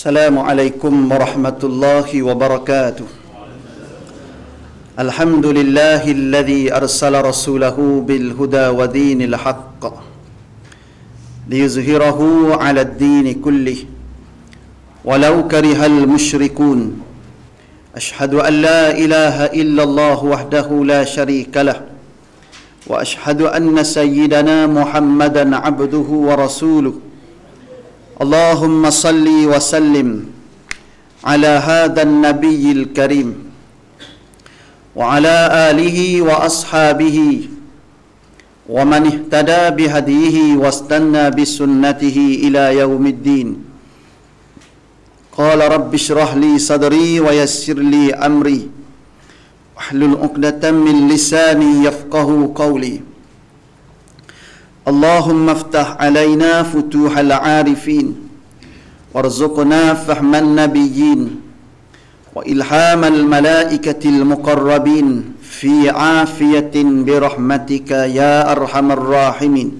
Assalamualaikum warahmatullahi wabarakatuh. Alhamdulillahilladzi arsala rasulahu bil huda wa dinil haqq liyuzhirahu 'ala ad-din kullih walau karihal musyrikun. Ashhadu an la ilaha illallah wahdahu la syarika lah wa ashhadu anna sayyidana Muhammadan 'abduhu wa rasuluh. Allahumma salli wa sallim ala hadhan nabiyyil karim wa ala alihi wa ashabihi wa man ihtada bihadihi wastanna bisunnatihi ila yaumiddin. Qala rabbi shrah li sadri wa yassir li amri wahlul 'uqdatam min lisani yafqahu qawli. Allahumma aftah alaina futuhal 'arifin warzuqna fahman nabiyyin wa ilhamal malaikatil muqarrabin fi afiyatin birahmatika ya arhamar rahimin.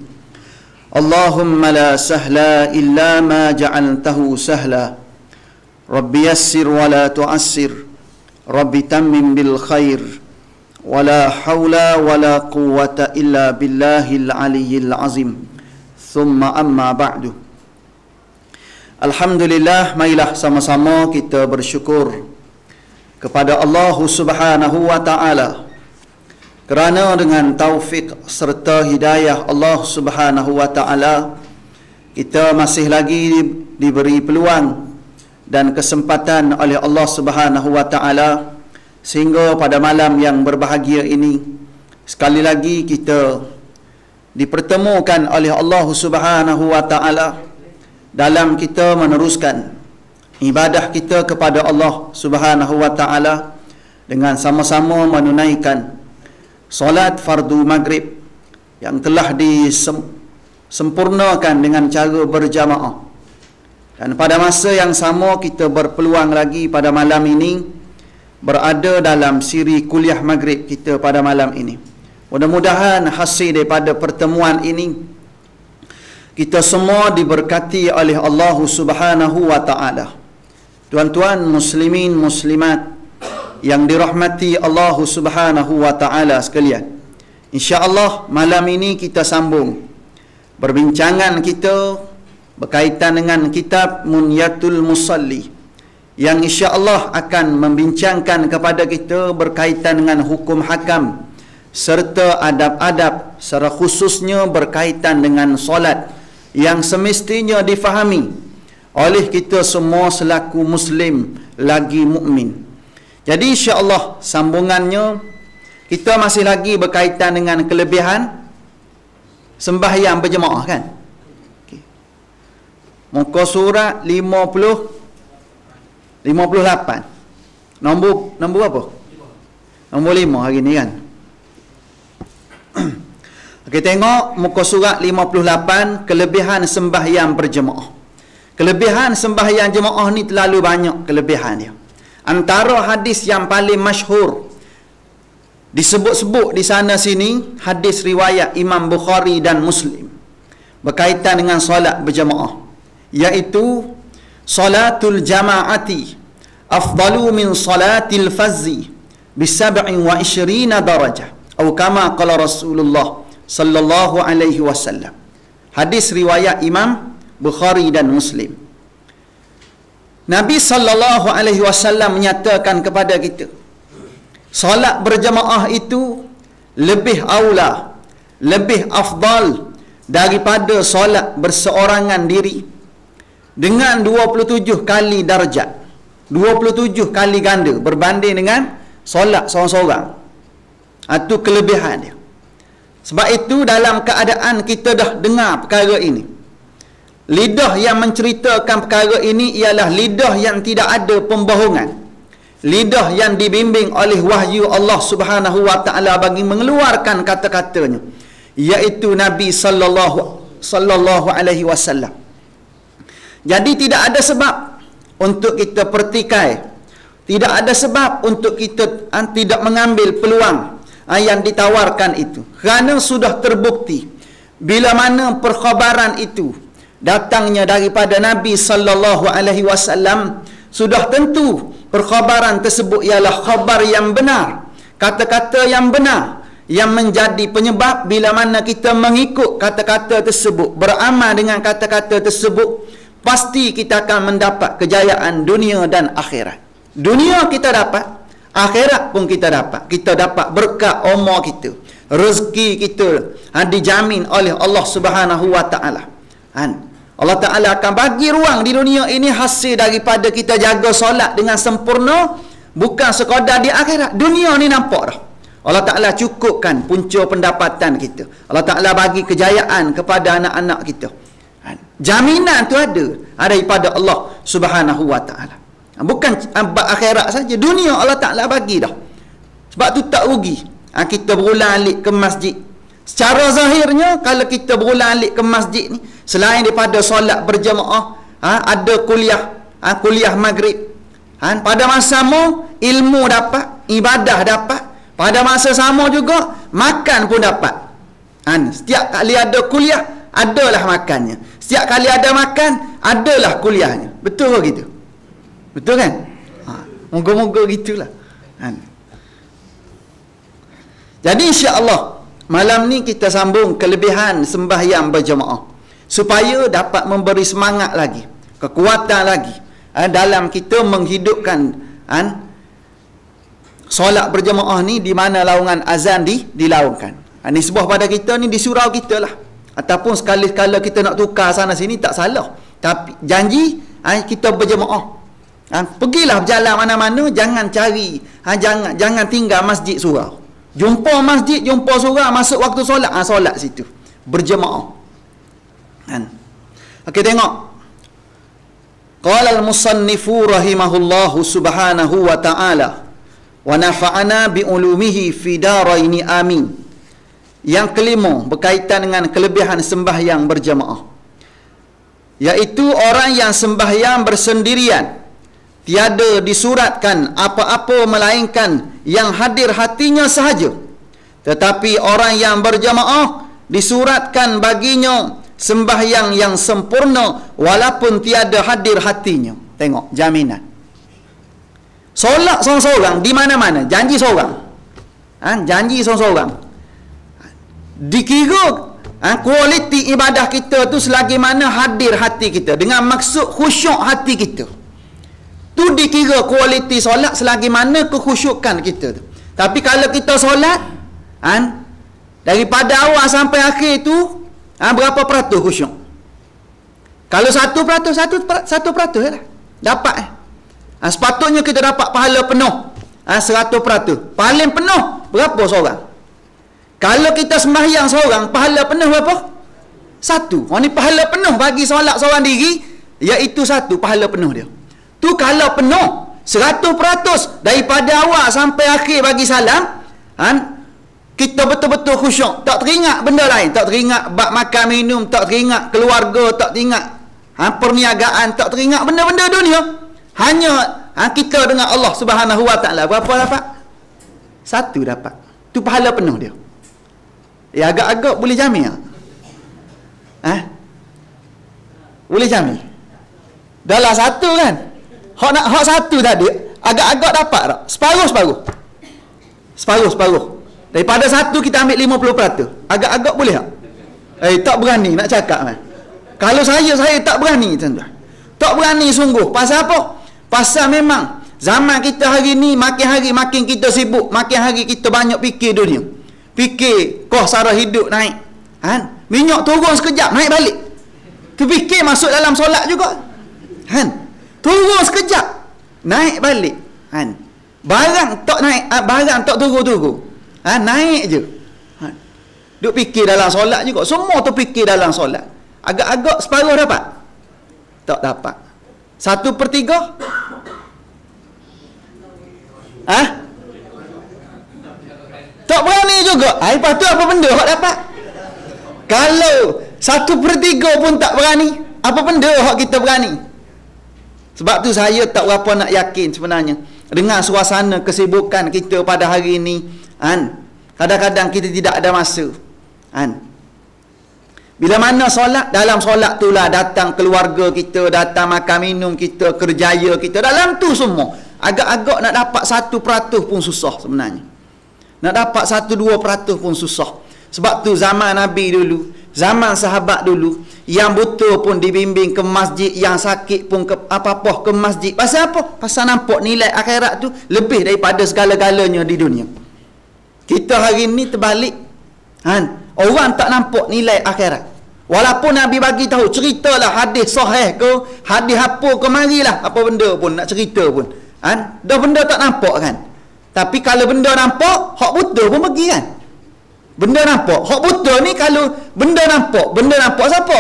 Allahumma la sahla illa ma ja'altahu sahla. Rabbi yassir wa la tu'assir. Rabbi tammim bil khair. Wala hawla wala quwwata illa billahil aliyyil azim. Thumma amma ba'du. Alhamdulillah, marilah sama-sama kita bersyukur kepada Allah Subhanahu wa taala kerana dengan taufik serta hidayah Allah Subhanahu wa taala kita masih lagi diberi peluang dan kesempatan oleh Allah Subhanahu wa taala sehingga pada malam yang berbahagia ini sekali lagi kita dipertemukan oleh Allah Subhanahu wa taala dalam kita meneruskan ibadah kita kepada Allah Subhanahu wa taala dengan sama-sama menunaikan solat fardu maghrib yang telah disempurnakan dengan cara berjamaah. Dan pada masa yang sama kita berpeluang lagi pada malam ini berada dalam siri kuliah maghrib kita pada malam ini. Mudah-mudahan hasil daripada pertemuan ini kita semua diberkati oleh Allah Subhanahu wa taala. Tuan-tuan muslimin muslimat yang dirahmati Allah Subhanahu wa taala sekalian. Insya-Allah malam ini kita sambung perbincangan kita berkaitan dengan kitab Munyatul Musalli yang insya-Allah akan membincangkan kepada kita berkaitan dengan hukum hakam serta adab-adab secara khususnya berkaitan dengan solat yang semestinya difahami oleh kita semua selaku muslim lagi mukmin. Jadi insya-Allah sambungannya kita masih lagi berkaitan dengan kelebihan sembahyang berjemaah kan. Okey. Muka surat 58. Nombor apa? Nombor 5 hari ni kan. Okey, tengok muka surat 58 kelebihan sembahyang berjemaah. Kelebihan sembahyang jemaah ni terlalu banyak kelebihan dia. Antara hadis yang paling masyhur disebut-sebut di sana sini hadis riwayat Imam Bukhari dan Muslim berkaitan dengan solat berjemaah, iaitu salatul jamaati afdalu min salatil fazzi bi 27 darajah atau kama qala Rasulullah sallallahu alaihi wasallam. Hadis riwayat Imam Bukhari dan Muslim. Nabi sallallahu alaihi wasallam menyatakan kepada kita solat berjemaah itu lebih aula, lebih afdal daripada solat berseorangan diri dengan 27 kali darjat, 27 kali ganda berbanding dengan solat seorang-seorang. Itu kelebihan dia. Sebab itu dalam keadaan kita dah dengar perkara ini, lidah yang menceritakan perkara ini ialah lidah yang tidak ada pembohongan, lidah yang dibimbing oleh wahyu Allah Subhanahu wa taala bagi mengeluarkan kata-katanya, iaitu Nabi sallallahu alaihi wasallam. Jadi tidak ada sebab untuk kita pertikai, tidak ada sebab untuk kita tidak mengambil peluang yang ditawarkan itu, kerana sudah terbukti bila mana perkhabaran itu datangnya daripada Nabi sallallahu alaihi wasallam, sudah tentu perkhabaran tersebut ialah khabar yang benar, kata-kata yang benar, yang menjadi penyebab bila mana kita mengikut kata-kata tersebut, beramal dengan kata-kata tersebut, pasti kita akan mendapat kejayaan dunia dan akhirat. Dunia kita dapat, akhirat pun kita dapat. Kita dapat berkat umur kita, rezeki kita dijamin oleh Allah Subhanahu wa taala. Allah Ta'ala akan bagi ruang di dunia ini hasil daripada kita jaga solat dengan sempurna, bukan sekadar di akhirat. Dunia ni nampak dah. Allah Ta'ala cukupkan punca pendapatan kita. Allah Ta'ala bagi kejayaan kepada anak-anak kita. Jaminan tu ada daripada Allah Subhanahu wa taala. Bukan akhirat saja, dunia Allah Ta'ala bagi dah. Sebab tu tak rugi kita berulang-alik ke masjid. Secara zahirnya, kalau kita berulang-alik ke masjid ni, selain daripada solat berjemaah, ada kuliah maghrib, pada masa sama ilmu dapat, ibadah dapat, pada masa sama juga makan pun dapat. Setiap kali ada kuliah, adalah makannya. Setiap kali ada makan, adalah kuliahnya. Betul ke gitu? Betul kan? Moga-moga gitulah. Jadi insya-Allah malam ni kita sambung kelebihan sembahyang berjemaah, supaya dapat memberi semangat lagi, kekuatan lagi dalam kita menghidupkan solat berjemaah ni, di mana laungan azan dilaungkan. Nisbah pada kita ni di surau kita lah, ataupun sekali-kala kita nak tukar sana sini tak salah, tapi janji kita berjemaah. Pergilah berjalan mana-mana, jangan cari, jangan tinggal masjid surau. Jumpa masjid, jumpa surau, masuk waktu solat, solat situ berjemaah. Okey, tengok. Qala al-musannifu rahimahullahu subhanahu wa ta'ala wa nafa'ana bi ulumihi fi daraini amin. Yang kelima berkaitan dengan kelebihan sembahyang berjemaah, iaitu orang yang sembahyang bersendirian, tiada disuratkan apa-apa melainkan yang hadir hatinya sahaja. Tetapi orang yang berjemaah disuratkan baginya sembahyang yang sempurna walaupun tiada hadir hatinya. Tengok jaminan. Solat seorang-seorang di mana-mana, janji seorang. Janji seorang-seorang. Dikira kualiti ibadah kita tu selagi mana hadir hati kita, dengan maksud khusyuk hati kita. Tu dikira kualiti solat selagi mana kekhusyukan kita tu. Tapi kalau kita solat daripada awal sampai akhir tu berapa peratus khusyuk? Kalau 1% lah dapat. Sepatutnya kita dapat pahala penuh 100%. Paling penuh berapa seorang? Kalau kita sembahyang seorang, pahala penuh berapa? 1. Ni pahala penuh bagi solat seorang diri, iaitu 1 pahala penuh dia. Tu kalau penuh 100% daripada awal sampai akhir bagi salam, kita betul-betul khusyuk, tak teringat benda lain, tak teringat bab makan minum, tak teringat keluarga, tak teringat perniagaan, tak teringat benda-benda dunia, hanya kita dengan Allah Subhanahu wa taala. Berapa dapat? 1 dapat. Tu pahala penuh dia. Agak-agak boleh jamin tak? Boleh jamin? Dalam 1 kan? Hak 1 tadi agak-agak dapat tak? Separuh. Daripada 1 kita ambil 50%. Agak-agak boleh tak? Tak berani nak cakap kan? Kalau saya tak berani, tuan-tuan. Tak berani sungguh. Pasal apa? Pasal memang zaman kita hari ni makin hari makin kita sibuk, makin hari kita banyak fikir dunia. Fikir kos sara hidup naik. Minyak turun sekejap naik balik. Tu fikir masuk dalam solat juga. Turun sekejap naik balik. Barang tak naik, barang tak turun-turun. Naik je. Duk fikir dalam solat juga. Semua tu fikir dalam solat. Agak-agak separuh dapat? Tak dapat. 1/3? Tak berani juga. Lepas tu apa benda hak dapat? Kalau 1/3 pun tak berani, apa benda hak kita berani? Sebab tu saya tak berapa nak yakin sebenarnya dengan suasana kesibukan kita pada hari ini. Kadang-kadang kita tidak ada masa. Bila mana solat, dalam solat itulah datang keluarga kita, datang makan minum kita, kerjaya kita, dalam tu semua. Agak-agak nak dapat 1% pun susah sebenarnya. Nak dapat 1-2% pun susah. Sebab tu zaman Nabi dulu, zaman sahabat dulu, yang buta pun dibimbing ke masjid, yang sakit pun ke apa-apa ke masjid. Pasal apa? Pasal nampak nilai akhirat tu lebih daripada segala-galanya di dunia. Kita hari ni terbalik. Orang tak nampak nilai akhirat. Walaupun Nabi bagi tahu, ceritalah hadis sahih ke, hadis apa ke, marilah apa benda pun nak cerita pun. Dah benda tak nampak kan. Tapi kalau benda nampak, hak buta pun pergi kan. Benda nampak. Hak buta ni kalau benda nampak siapa?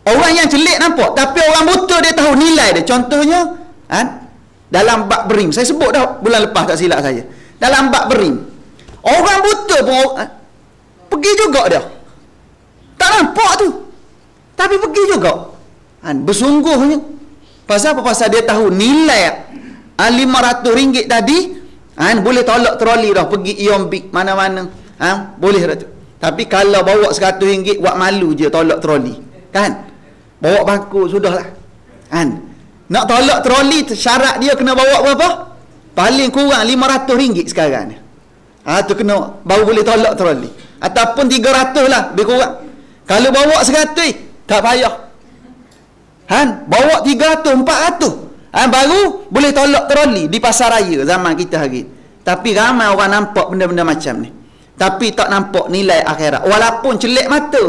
Orang yang celik nampak, tapi orang buta dia tahu nilai dia. Contohnya, dalam bab berim. Saya sebut dah bulan lepas, tak silap saya. Dalam bab berim. Orang buta pun pergi juga dia. Tak nampak tu. Tapi pergi juga. Bersungguhnya. Pasal apa? Pasal dia tahu nilai RM500 tadi, boleh tolak troli dah pergi Iombik mana-mana. Boleh dah tu. Tapi kalau bawa RM100 buat malu je tolak troli. Kan? Bawa bangku sudahlah. Nak tolak troli syarat dia kena bawa berapa? Paling kurang RM500 sekarang ni. Tu kena baru boleh tolak troli. Ataupun 300 lah lebih kurang. Kalau bawa 100 tak payah. Bawa 300, 400. Baru boleh tolak troli di pasar raya zaman kita hari. Tapi ramai orang nampak benda-benda macam ni. Tapi tak nampak nilai akhirat. Walaupun celik mata.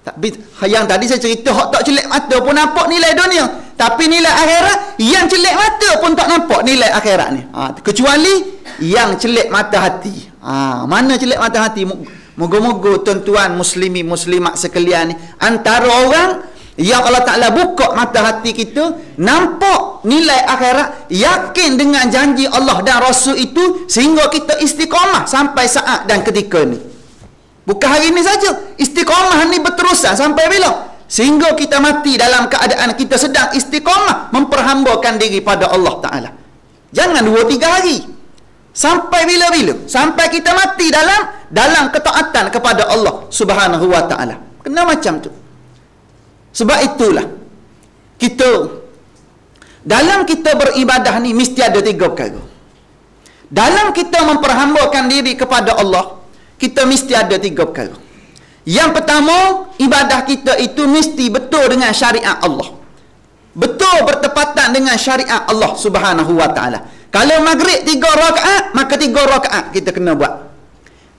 Tapi yang tadi saya cerita, hak tak celik mata pun nampak nilai dunia. Tapi nilai akhirat, yang celik mata pun tak nampak nilai akhirat ni. Kecuali yang celik mata hati. Mana celik mata hati? Moga-moga tuan-tuan muslimi muslimat sekalian ni, antara orang yang Allah Ta'ala buka mata hati kita, nampak nilai akhirat, yakin dengan janji Allah dan Rasul itu, sehingga kita istiqamah sampai saat dan ketika ni. Bukan hari ni saja, istiqamah ni berterusan sampai bila? Sehingga kita mati dalam keadaan kita sedang istiqamah memperhambakan diri pada Allah Ta'ala. Jangan 2-3 hari. Sampai bila-bila? Sampai kita mati dalam ketaatan kepada Allah Subhanahu wa Ta'ala. Kena macam tu. Sebab itulah dalam kita beribadah ni mesti ada 3 perkara. Dalam kita memperhambakan diri kepada Allah, kita mesti ada 3 perkara. Yang pertama, ibadah kita itu mesti betul dengan syariat Allah. Betul bertepatan dengan syariat Allah Subhanahu wa Ta'ala. Kalau maghrib 3 rakaat, maka 3 rakaat kita kena buat.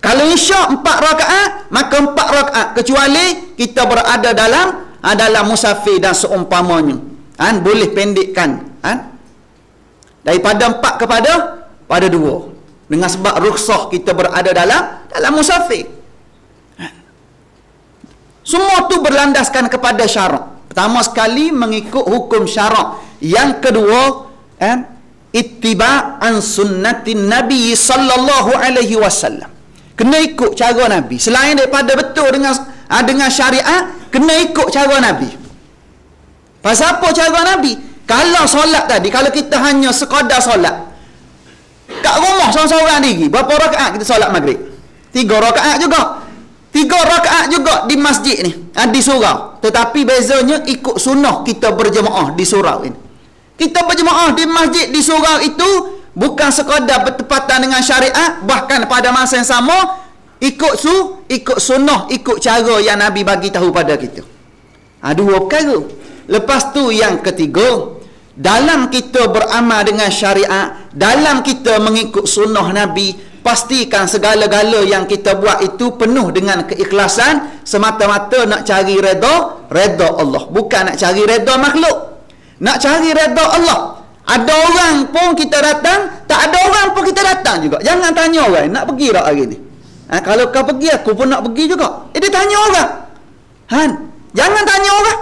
Kalau isyak 4 rakaat, maka 4 rakaat. Kecuali kita berada dalam musafir dan seumpamanya. Boleh pendekkan daripada 4 kepada 2. Dengan sebab rukhsah kita berada dalam musafir. Semua tu berlandaskan kepada syarak. Pertama sekali mengikut hukum syarak. Yang kedua, ittiba'an sunnatin Nabi sallallahu alaihi wasallam. Kena ikut cara Nabi. Selain daripada betul dengan syariat, kena ikut cara Nabi. Pasal apa cara Nabi? Kalau solat tadi, kalau kita hanya sekadar solat kat rumah seorang-seorang diri, berapa rakaat kita solat maghrib? 3 rakaat juga. 3 rakaat juga di masjid ni, di surau. Tetapi bezanya ikut sunnah kita berjemaah di surau ini. Kita berjemaah di masjid di surau itu bukan sekadar bertepatan dengan syariat, bahkan pada masa yang sama ikut sunnah, ikut cara yang Nabi bagi tahu pada kita. 2 perkara. Lepas tu yang ketiga, dalam kita beramal dengan syariat, dalam kita mengikut sunnah Nabi, pastikan segala-gala yang kita buat itu penuh dengan keikhlasan, semata-mata nak cari redha Allah, bukan nak cari redha makhluk. Nak cari redha Allah. Ada orang pun kita datang, tak ada orang pun kita datang juga. Jangan tanya orang, nak pergi tak hari ni? Kalau kau pergi, aku pun nak pergi juga. Dia tanya orang. Jangan tanya orang.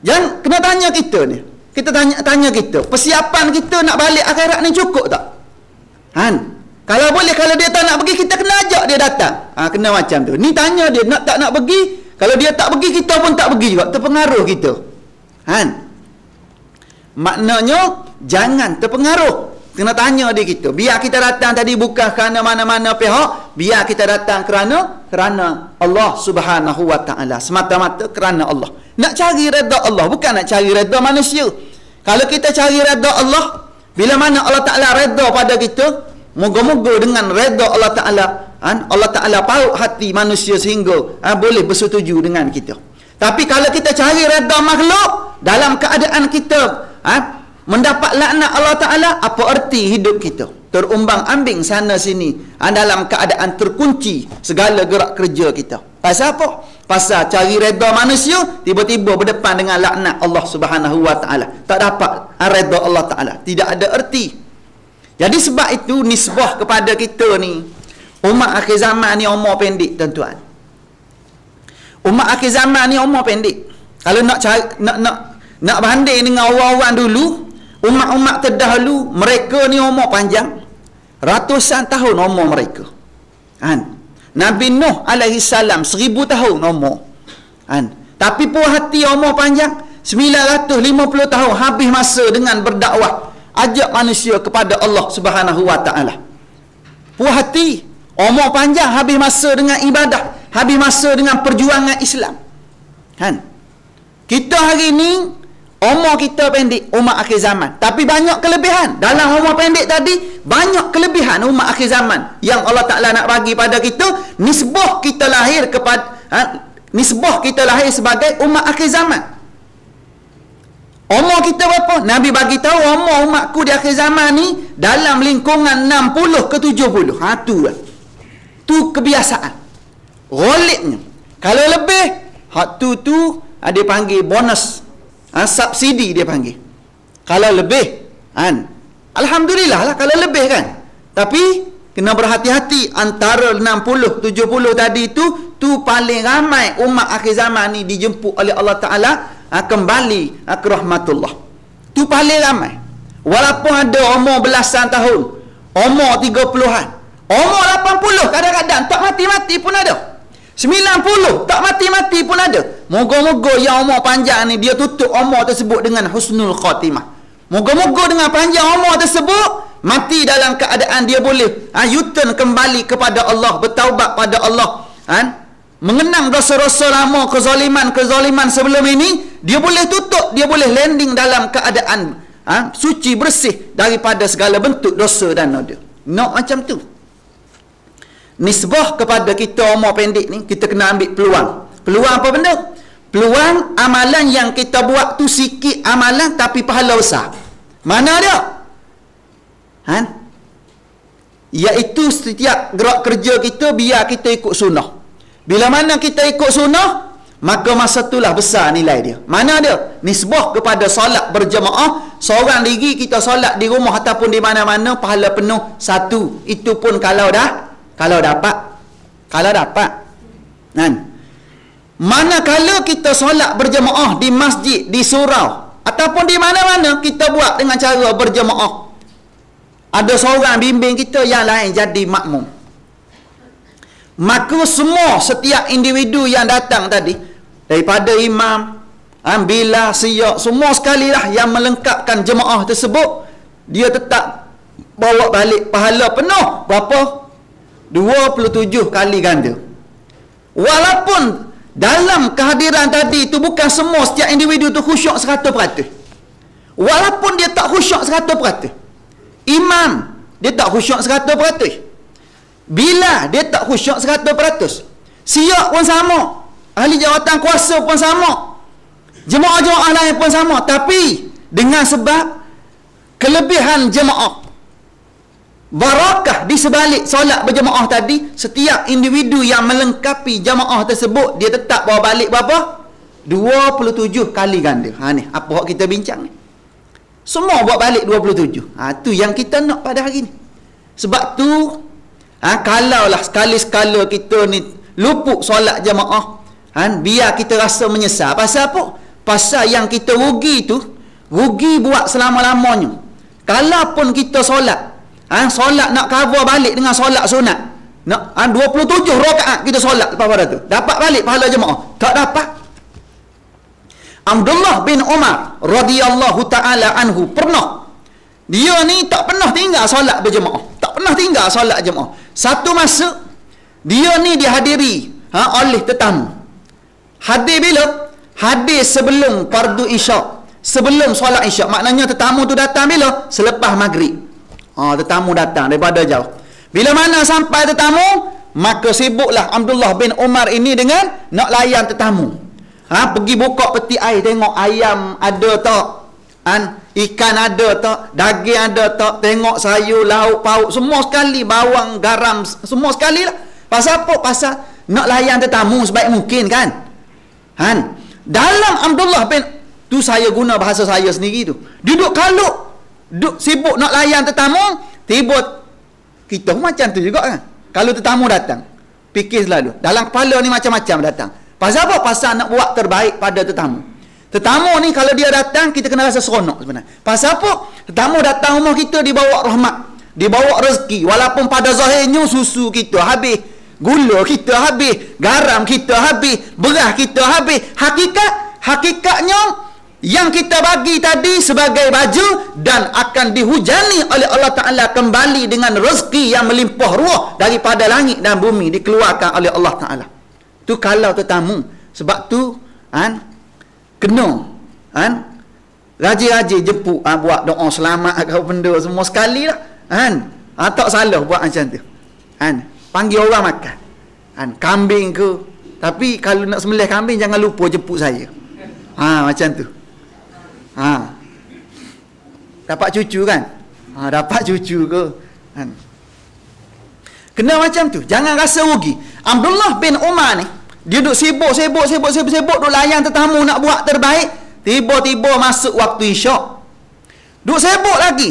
Jangan, kena tanya kita ni. Kita tanya kita, persiapan kita nak balik akhirat ni cukup tak? Kalau boleh, kalau dia tak nak pergi, kita kena ajak dia datang. Kena macam tu. Ni tanya dia nak tak nak pergi. Kalau dia tak pergi, kita pun tak pergi juga. Terpengaruh kita. Maknanya jangan terpengaruh. Kena tanya dia kita. Biar kita datang tadi bukan kerana mana-mana pihak, biar kita datang kerana kerana Allah Subhanahu wa ta'ala, semata-mata kerana Allah. Nak cari redha Allah, bukan nak cari redha manusia. Kalau kita cari redha Allah, bila mana Allah Ta'ala redha pada kita, moga-moga dengan redha Allah Ta'ala, Allah Ta'ala paut hati manusia sehingga boleh bersetuju dengan kita. Tapi kalau kita cari redha makhluk, dalam keadaan kita mendapat laknat Allah Ta'ala, apa erti hidup kita? Terumbang-ambing sana sini, dalam keadaan terkunci segala gerak kerja kita. Pasal apa? Pasal cari redha manusia, tiba-tiba berdepan dengan laknat Allah Subhanahu wa ta'ala. Tak dapat redha Allah Ta'ala. Tidak ada erti. Jadi sebab itu nisbah kepada kita ni, umat akhir zaman ni umur pendek, tuan-tuan. Umat akhir zaman ni umur pendek. Kalau nak banding dengan orang-orang dulu, umat-umat terdahulu, mereka ni umur panjang. Ratusan tahun umur mereka. Nabi Nuh alaihi salam 1000 tahun umur. Tapi puas hati umur panjang 950 tahun, habis masa dengan berdakwah, ajak manusia kepada Allah Subhanahu wa ta'ala. Puas hati umur panjang, habis masa dengan ibadah, habis masa dengan perjuangan Islam. Kita hari ni umur kita pendek, umat akhir zaman. Tapi banyak kelebihan. Dalam umur pendek tadi, banyak kelebihan umat akhir zaman yang Allah Ta'ala nak bagi pada kita. Nisbah kita lahir nisbah kita lahir sebagai umat akhir zaman. Umur kita berapa? Nabi bagi tahu umur umatku di akhir zaman ni dalam lingkungan 60 ke 70. Tu kebiasaan. Ghalibnya. Kalau lebih, tu dia panggil bonus. Subsidi dia panggil. Kalau lebih, alhamdulillah lah kalau lebih kan. Tapi kena berhati-hati, antara 60-70 tadi tu paling ramai umat akhir zaman ni dijemput oleh Allah Ta'ala kembali ke rahmatullah. Tu paling ramai. Walaupun ada umur belasan tahun, umur 30-an, umur 80 kadang-kadang tak mati-mati pun ada. 90 tak mati-mati pun ada. Moga-moga yang umur panjang ni dia tutup umur tersebut dengan husnul khatimah. Moga-moga dengan panjang umur tersebut mati dalam keadaan dia boleh U-turn kembali kepada Allah, bertaubat pada Allah, mengenang dosa-dosa lama, kezaliman sebelum ini, dia boleh tutup, dia boleh landing dalam keadaan suci, bersih daripada segala bentuk dosa dan noda. Macam tu. Nisbah kepada kita umur pendek ni, kita kena ambil peluang. Peluang apa benda? Peluang amalan yang kita buat tu sikit amalan tapi pahala besar. Mana dia? Iaitu setiap gerak kerja kita biar kita ikut sunnah. Bila mana kita ikut sunnah, maka masa itulah besar nilai dia. Mana dia? Nisbah kepada solat berjemaah, seorang diri kita solat di rumah ataupun di mana-mana, pahala penuh satu. Itu pun kalau dapat. Manakala kita solat berjemaah di masjid, di surau ataupun di mana-mana, kita buat dengan cara berjemaah, ada seorang bimbing kita, yang lain jadi makmum, maka setiap individu yang datang tadi, daripada imam, bila siap, semua sekali lah yang melengkapkan jemaah tersebut, dia tetap bawa balik pahala penuh berapa? 27 kali ganda. Walaupun dalam kehadiran tadi itu bukan semua, setiap individu tu khusyuk 100%. Walaupun dia tak khusyuk 100%. Imam dia tak khusyuk 100%. Bila dia tak khusyuk 100%. Siap pun sama. Ahli jawatan kuasa pun sama. Jemaah-jemaah lain pun sama. Tapi dengan sebab kelebihan jemaah, barakah di sebalik solat berjemaah tadi, setiap individu yang melengkapi jemaah tersebut, dia tetap bawa balik berapa? 27 kali ganda. Ni apa yang kita bincang ni. Semua bawa balik 27. Tu yang kita nak pada hari ni. Sebab tu kalaulah sekali-sekala kita ni luput solat jemaah, biar kita rasa menyesal. Pasal apa? Pasal yang kita rugi tu, rugi buat selama-lamanya. Kalaupun kita solat, solat nak cover balik dengan solat sunat, 27 rakaat kita solat lepas pada tu, dapat balik pahala jemaah? Tak dapat. Abdullah bin Umar radhiyallahu ta'ala anhu pernah, dia ni tak pernah tinggal solat berjemaah, tak pernah tinggal solat jemaah. Satu masa Dia ni dihadiri oleh tetamu. Hadir bila? Hadir sebelum fardu isyak, sebelum solat isyak. Maknanya tetamu tu datang bila? Selepas maghrib. Tetamu datang daripada jauh. Bila mana sampai tetamu, maka sibuklah Abdullah bin Umar ini dengan nak layan tetamu. Pergi buka peti air, tengok ayam ada tak, ikan ada tak, daging ada tak, tengok sayur, lauk, pauk, semua sekali, bawang, garam, semua sekali lah. Pasal apa? Pasal nak layan tetamu sebaik mungkin kan. Dalam Abdullah bin, tu saya guna bahasa saya sendiri tu, duduk kaluk, duduk sibuk nak layan tetamu, tiba kita macam tu juga kan. Kalau tetamu datang, fikir selalu dalam kepala ni macam-macam datang. Pasal apa? Pasal nak buat terbaik pada tetamu. Tetamu ni kalau dia datang, kita kena rasa seronok sebenarnya. Pasal apa? Tetamu datang rumah kita dibawa rahmat, dibawa rezeki. Walaupun pada zahirnya susu kita habis, gula kita habis, garam kita habis, beras kita habis. Hakikatnya yang kita bagi tadi sebagai baju, dan akan dihujani oleh Allah Ta'ala kembali dengan rezeki yang melimpah ruah daripada langit dan bumi, dikeluarkan oleh Allah Ta'ala. Tu kalau tetamu. Sebab tu kena rajin-rajin jemput, buat doa selamat kau benda semua sekali lah. Tak salah buat macam tu. Panggil orang makan, kambing ke. Tapi kalau nak sembelih kambing, jangan lupa jemput saya. Macam tu. Dapat cucu kan? Dapat cucu ke? Kena macam tu. Jangan rasa rugi. Abdullah bin Umar ni, dia duduk sibuk duduk layan tetamu nak buat terbaik. Tiba-tiba masuk waktu isyak, duduk sibuk lagi.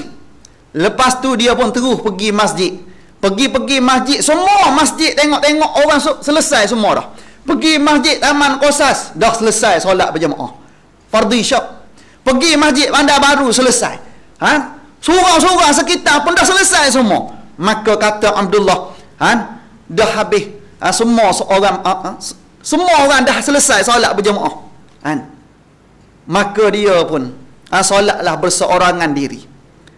Lepas tu dia pun terus pergi masjid. Pergi masjid, semua masjid tengok-tengok orang selesai semua dah. Pergi masjid Taman Qasas, dah selesai solat berjemaah fardu isyak. Pergi masjid Bandar Baru, selesai. Surau-surau sekitar pun dah selesai semua. Maka kata Abdullah, dah habis semua orang dah selesai solat berjemaah. Maka dia pun solatlah berseorangan diri.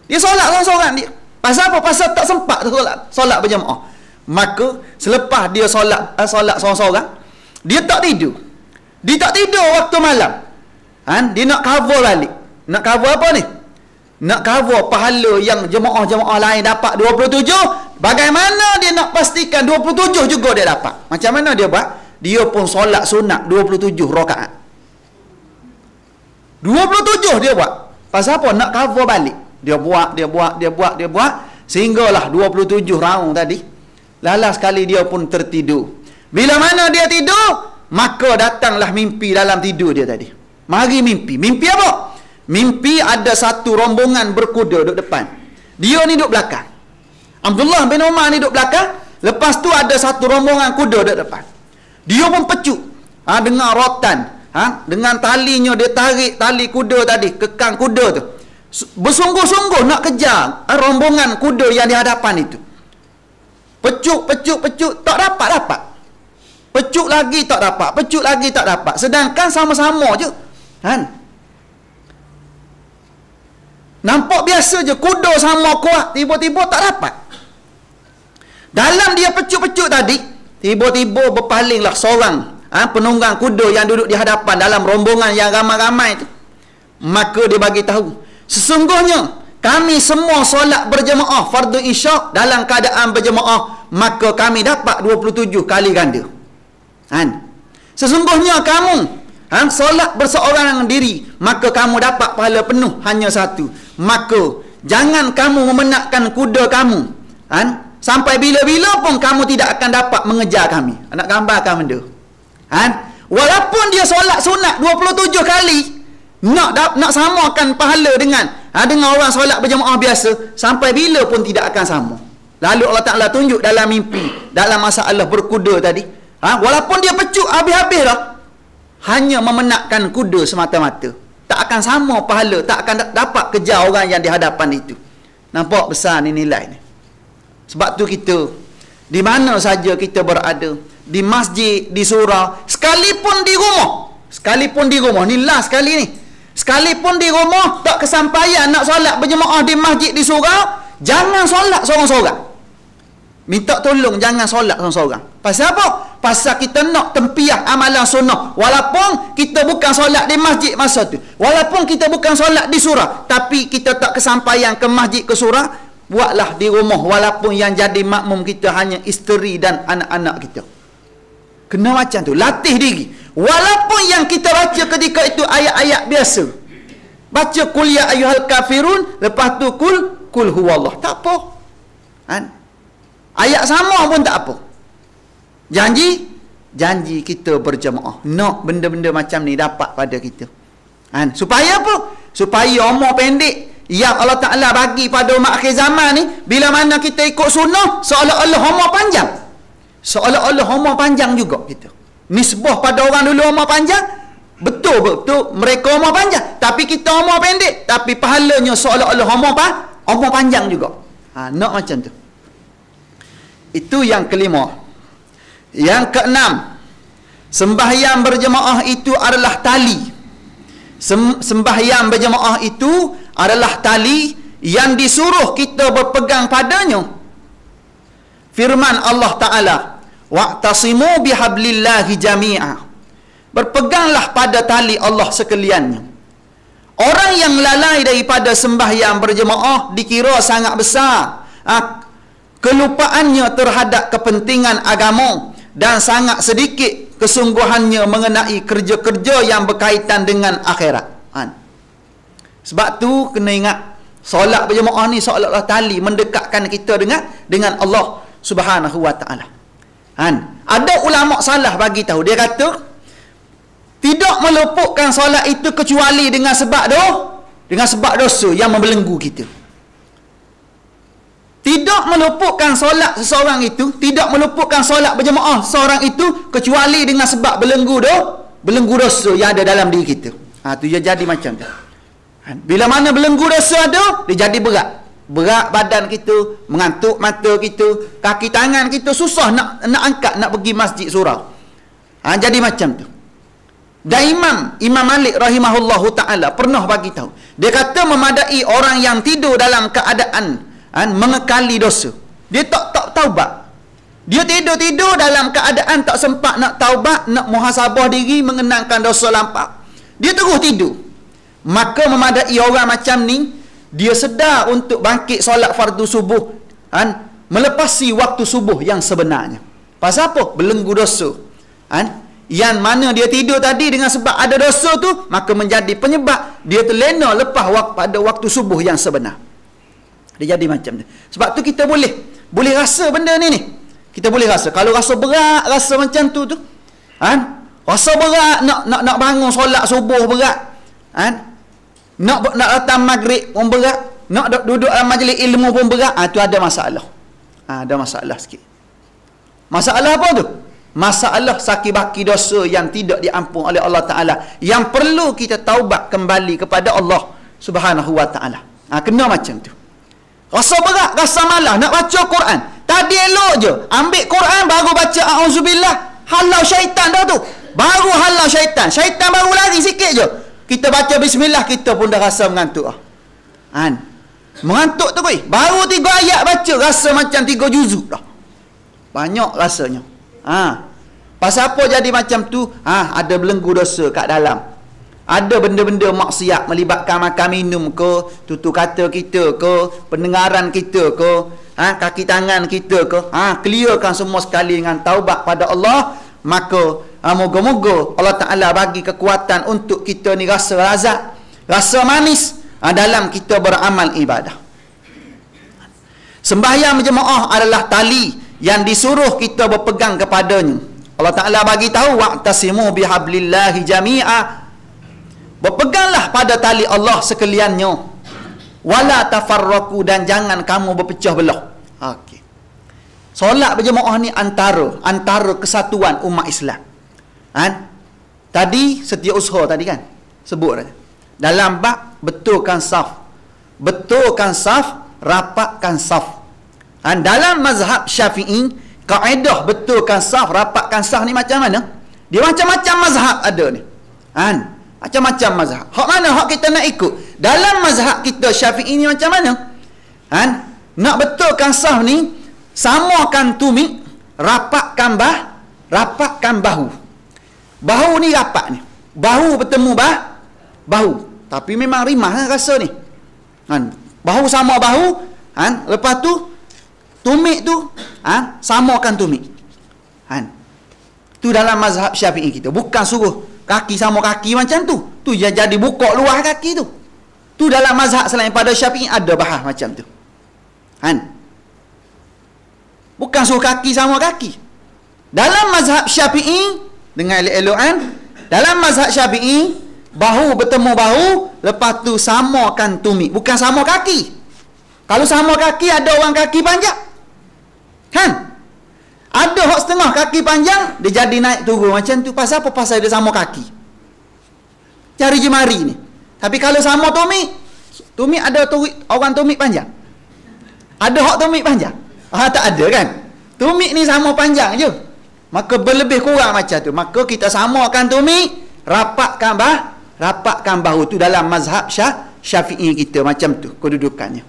Dia solat seorang-seorang dia. Pasal apa? Pasal tak sempat solat berjemaah. Maka selepas dia solat seorang-seorang, dia tak tidur. Dia tak tidur waktu malam. Dia nak cover balik. Nak cover apa ni? Nak cover pahala yang jemaah-jemaah lain dapat 27. Bagaimana dia nak pastikan 27 juga dia dapat? Macam mana dia buat? Dia pun solat sunat 27 rakaat. 27 dia buat. Pasal apa? Nak cover balik. Dia buat sehinggalah 27 raung tadi. Lala sekali dia pun tertidur. Bila mana dia tidur, maka datanglah mimpi dalam tidur dia tadi. Mari mimpi. Mimpi apa? Mimpi ada satu rombongan berkuda duduk depan. Dia ni duduk belakang. Abdullah bin Umar ni duduk belakang. Lepas tu ada satu rombongan kuda duduk depan. Dia pun pecut dengan rotan. Dengan talinya dia tarik tali kuda tadi, kekang kuda tu. Bersungguh-sungguh nak kejar rombongan kuda yang di hadapan itu. Pecut, tak dapat. Pecut lagi tak dapat. Sedangkan sama-sama je. Nampak biasa je, kuda sama kuat, tiba-tiba tak dapat. Dalam dia pecut-pecut tadi, tiba-tiba berpalinglah seorang penunggang kuda yang duduk di hadapan dalam rombongan yang ramai-ramai itu. Maka dia bagi tahu, sesungguhnya kami semua solat berjemaah fardu isyak dalam keadaan berjemaah, maka kami dapat 27 kali ganda. Sesungguhnya kamu solat berseorang diri, maka kamu dapat pahala penuh hanya satu. Maka jangan kamu memenatkan kuda kamu, sampai bila-bila pun kamu tidak akan dapat mengejar kami. Nak gambarkan benda. Walaupun dia solat sunat 27 kali, nak samakan pahala dengan orang solat berjemaah biasa, sampai bila pun tidak akan sama. Lalu Allah Ta'ala tunjuk dalam mimpi, dalam masalah berkuda tadi, walaupun dia pecut habis-habis dah, hanya memenatkan kuda semata-mata, tak akan sama pahala, tak akan dapat kejar orang yang di hadapan itu. Nampak besar ni nilai ni. Sebab tu kita, di mana saja kita berada, di masjid, di surau, sekalipun di rumah, ni last sekali ni, sekalipun di rumah tak kesampaian nak solat berjemaah di masjid, di surau, jangan solat seorang-seorang. minta tolong jangan solat seorang-seorang. Pasal apa? Pasal kita nak tempiah amalan sunnah. Walaupun kita bukan solat di masjid masa tu, walaupun kita bukan solat di surau, tapi kita tak kesampaian ke masjid ke surau, buatlah di rumah, walaupun yang jadi makmum kita hanya isteri dan anak-anak kita. Kena macam tu, latih diri. Walaupun yang kita baca ketika itu ayat-ayat biasa, baca qul ya ayyuhal kafirun, lepas tu kul huwallah, tak apa. Ayat sama pun tak apa. Janji kita berjemaah. Nak benda-benda macam ni dapat pada kita. Supaya apa? Supaya umur pendek yang Allah Ta'ala bagi pada umat akhir zaman ni, bila mana kita ikut sunnah, seolah-olah umur panjang. Seolah-olah umur panjang juga kita. Nisbah pada orang dulu umur panjang, betul mereka umur panjang. Tapi kita umur pendek, tapi pahalanya seolah-olah umur panjang juga. Nak macam tu. Itu yang kelima. Yang keenam, sembahyang berjemaah itu adalah tali. Sembahyang berjemaah itu adalah tali yang disuruh kita berpegang padanya. Firman Allah Ta'ala, wa'tasimu bihablillahi jami'a. Berpeganglah pada tali Allah sekaliannya. Orang yang lalai daripada sembahyang berjemaah dikira sangat besar kelupaannya terhadap kepentingan agama, dan sangat sedikit kesungguhannya mengenai kerja-kerja yang berkaitan dengan akhirat. Sebab tu kena ingat, solat berjemaah ni seolah-olah tali mendekatkan kita dengan Allah Subhanahu wa Ta'ala. Ada ulama salah bagi tahu, dia kata tidak meluputkan solat itu kecuali dengan sebab dosa yang membelenggu kita. Tidak meluputkan solat seseorang itu, tidak meluputkan solat berjemaah seorang itu kecuali dengan sebab belenggu dosa yang ada dalam diri kita. Tu dia jadi macam tu. Bila mana belenggu dosa ada, dia jadi berat badan kita, mengantuk mata kita, kaki tangan kita susah nak angkat, nak pergi masjid surau. Jadi macam tu. Dan Imam Malik rahimahullahu ta'ala pernah bagi tahu, dia kata memadai orang yang tidur dalam keadaan mengekali dosa. Dia tak taubat. Dia tidur dalam keadaan tak sempat nak taubat, nak muhasabah diri, mengenangkan dosa lampau. Dia terus tidur. Maka memadai orang macam ni, dia sedar untuk bangkit solat fardu subuh, melepasi waktu subuh yang sebenarnya. Pasal apa? Belenggu dosa. Yang mana dia tidur tadi dengan sebab ada dosa tu, maka menjadi penyebab dia terlena lepas pada waktu subuh yang sebenar. Dia jadi macam tu. Sebab tu kita boleh rasa benda ni. Kita boleh rasa. Kalau rasa berat, rasa macam tu. Rasa berat nak bangun solat subuh berat. Nak datang maghrib pun berat. Nak duduk dalam majlis ilmu pun berat. Tu ada masalah. Ada masalah sikit. Masalah apa tu? Masalah sakit-baki dosa yang tidak diampun oleh Allah Ta'ala, yang perlu kita taubat kembali kepada Allah Subhanahu wa Ta'ala. Kena macam tu. Rasa berat, rasa malas nak baca Quran. Tadi elok je ambil Quran, baru baca a'udzubillah, halau syaitan dah tu. Baru halau syaitan. Syaitan baru lari sikit je. Kita baca bismillah, kita pun dah rasa mengantuk. Mengantuk tu kuih. Baru 3 ayat baca, rasa macam 3 juzuk dah. Banyak rasanya. Pasal apa jadi macam tu? Ada belenggu dosa kat dalam. Ada benda-benda maksiat melibatkan makan minum ke, tutur kata kita ke, pendengaran kita ke, kaki tangan kita ke. Clearkan semua sekali dengan taubat pada Allah. Maka moga-moga Allah Ta'ala bagi kekuatan untuk kita ni rasa lazat, rasa manis dalam kita beramal ibadah. Sembahyang berjemaah adalah tali yang disuruh kita berpegang kepadanya. Allah Ta'ala bagi tahu, wa'tasimu bihablillahi jami'a. Berpeganglah pada tali Allah sekaliannya. Wala tafarraqu, dan jangan kamu berpecah belah. Okey. Solat berjemaah ni antara kesatuan umat Islam. Tadi setiausaha tadi kan sebut dah. Dalam bab betulkan saf, rapatkan saf. Dalam mazhab Syafi'i, kaedah betulkan saf, rapatkan saf ni macam mana? Dia macam-macam mazhab ada ni. Macam-macam mazhab. Hak mana hak kita nak ikut? Dalam mazhab kita Syafi'i ni macam mana? Nak betulkan saf ni, Samakan tumit, rapatkan bahu. Bahu ni rapat ni. Bahu bertemu bahu. Tapi memang rimah rasa ni. Bahu sama bahu, lepas tu tumit tu samakan tumit. Tu dalam mazhab Syafi'i kita. Bukan suruh kaki sama kaki macam tu. Tu jadi buka luar kaki tu. Tu dalam mazhab selain pada Syafi'i ada bahas macam tu. Bukan suruh kaki sama kaki. Dalam mazhab Syafi'i, dengan elok-elokan, dalam mazhab Syafi'i, bahu bertemu bahu, lepas tu samakan tumit. Bukan sama kaki. Kalau sama kaki, ada orang kaki panjang. Ada hak setengah kaki panjang, dia jadi naik turun macam tu. Pasal apa? Pasal dia sama kaki. Cari jemari ni. Tapi kalau sama tumit ada orang tumit panjang. Ada hak tumit panjang. Tak ada kan? Tumit ni sama panjang je. Maka berlebih kurang macam tu. Maka kita samakan tumit, rapatkan bahu. Tu dalam mazhab Syafi'i kita macam tu kedudukannya.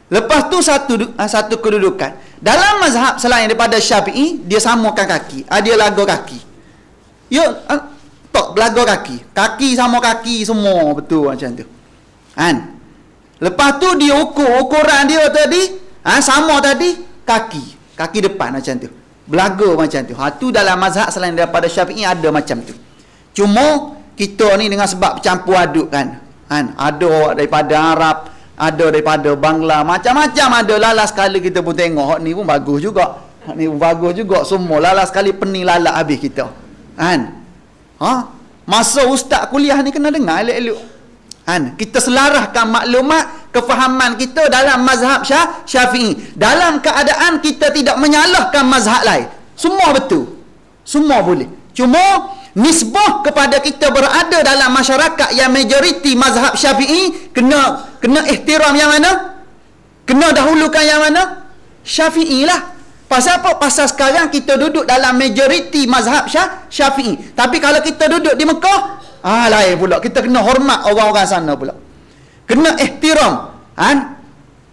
Lepas tu satu kedudukan. Dalam mazhab selain daripada Syafi'i, dia samakan kaki. Dia laga kaki. Tak belaga kaki. Kaki sama kaki semua betul macam tu. Lepas tu dia ukuran dia tadi sama tadi kaki depan macam tu. Belaga macam tu. Tu dalam mazhab selain daripada Syafi'i ada macam tu. Cuma kita ni dengan sebab bercampur aduk kan. Ada daripada Arab, ada daripada Bangla, macam-macam ada. Lalas sekali kita pun tengok hak ni pun bagus juga. Semua lalas sekali pening lalak habis kita. Masa ustaz kuliah ni kena dengar elok-elok. Kita selarahkan maklumat, kefahaman kita dalam mazhab Syafi'i. Dalam keadaan kita tidak menyalahkan mazhab lain. Semua betul. Semua boleh. Cuma nisbah kepada kita berada dalam masyarakat yang majoriti mazhab Syafi'i, kena ihtiram yang mana? Kena dahulukan yang mana? Syafi'i lah. Pasal apa? Pasal sekarang kita duduk dalam majoriti mazhab Syafi'i. Tapi kalau kita duduk di Mekah, lain pula. Kita kena hormat orang-orang sana pula. Kena ihtiram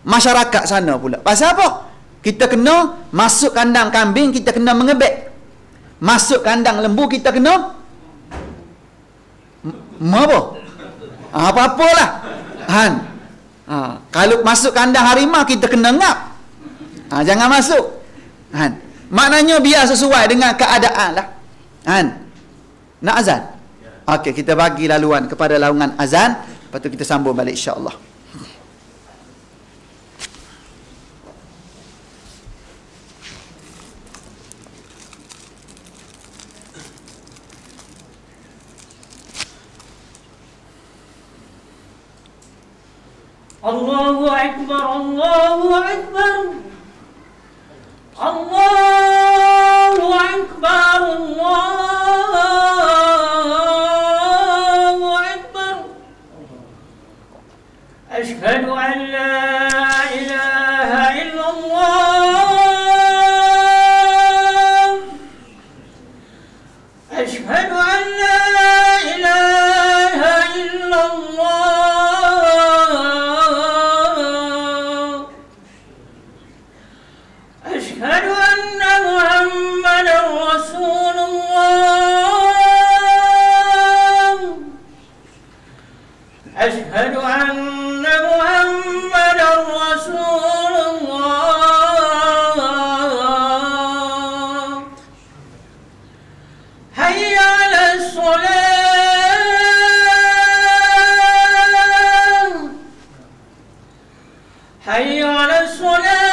masyarakat sana pula. Pasal apa? Kita kena masuk kandang kambing, kita kena mengebek. Masuk kandang lembu, kita kena apa? Apa-apalah. Kalau masuk kandang harimau, kita kena ngap. Jangan masuk. Maknanya biar sesuai dengan keadaan lah. Nak azan? Okey, kita bagi laluan kepada laungan azan. Lepas tu kita sambung balik insya-Allah. Allahu Akbar, Allahu Akbar. Allahu Akbar, Allahu Akbar. Ashhadu an la ilaha illallah. Ashhadu an la ilaha illallah. أشهد أن محمدا رسول الله. أشهد أن محمدا رسول الله. حي على الصلاة. حي على الصلاة.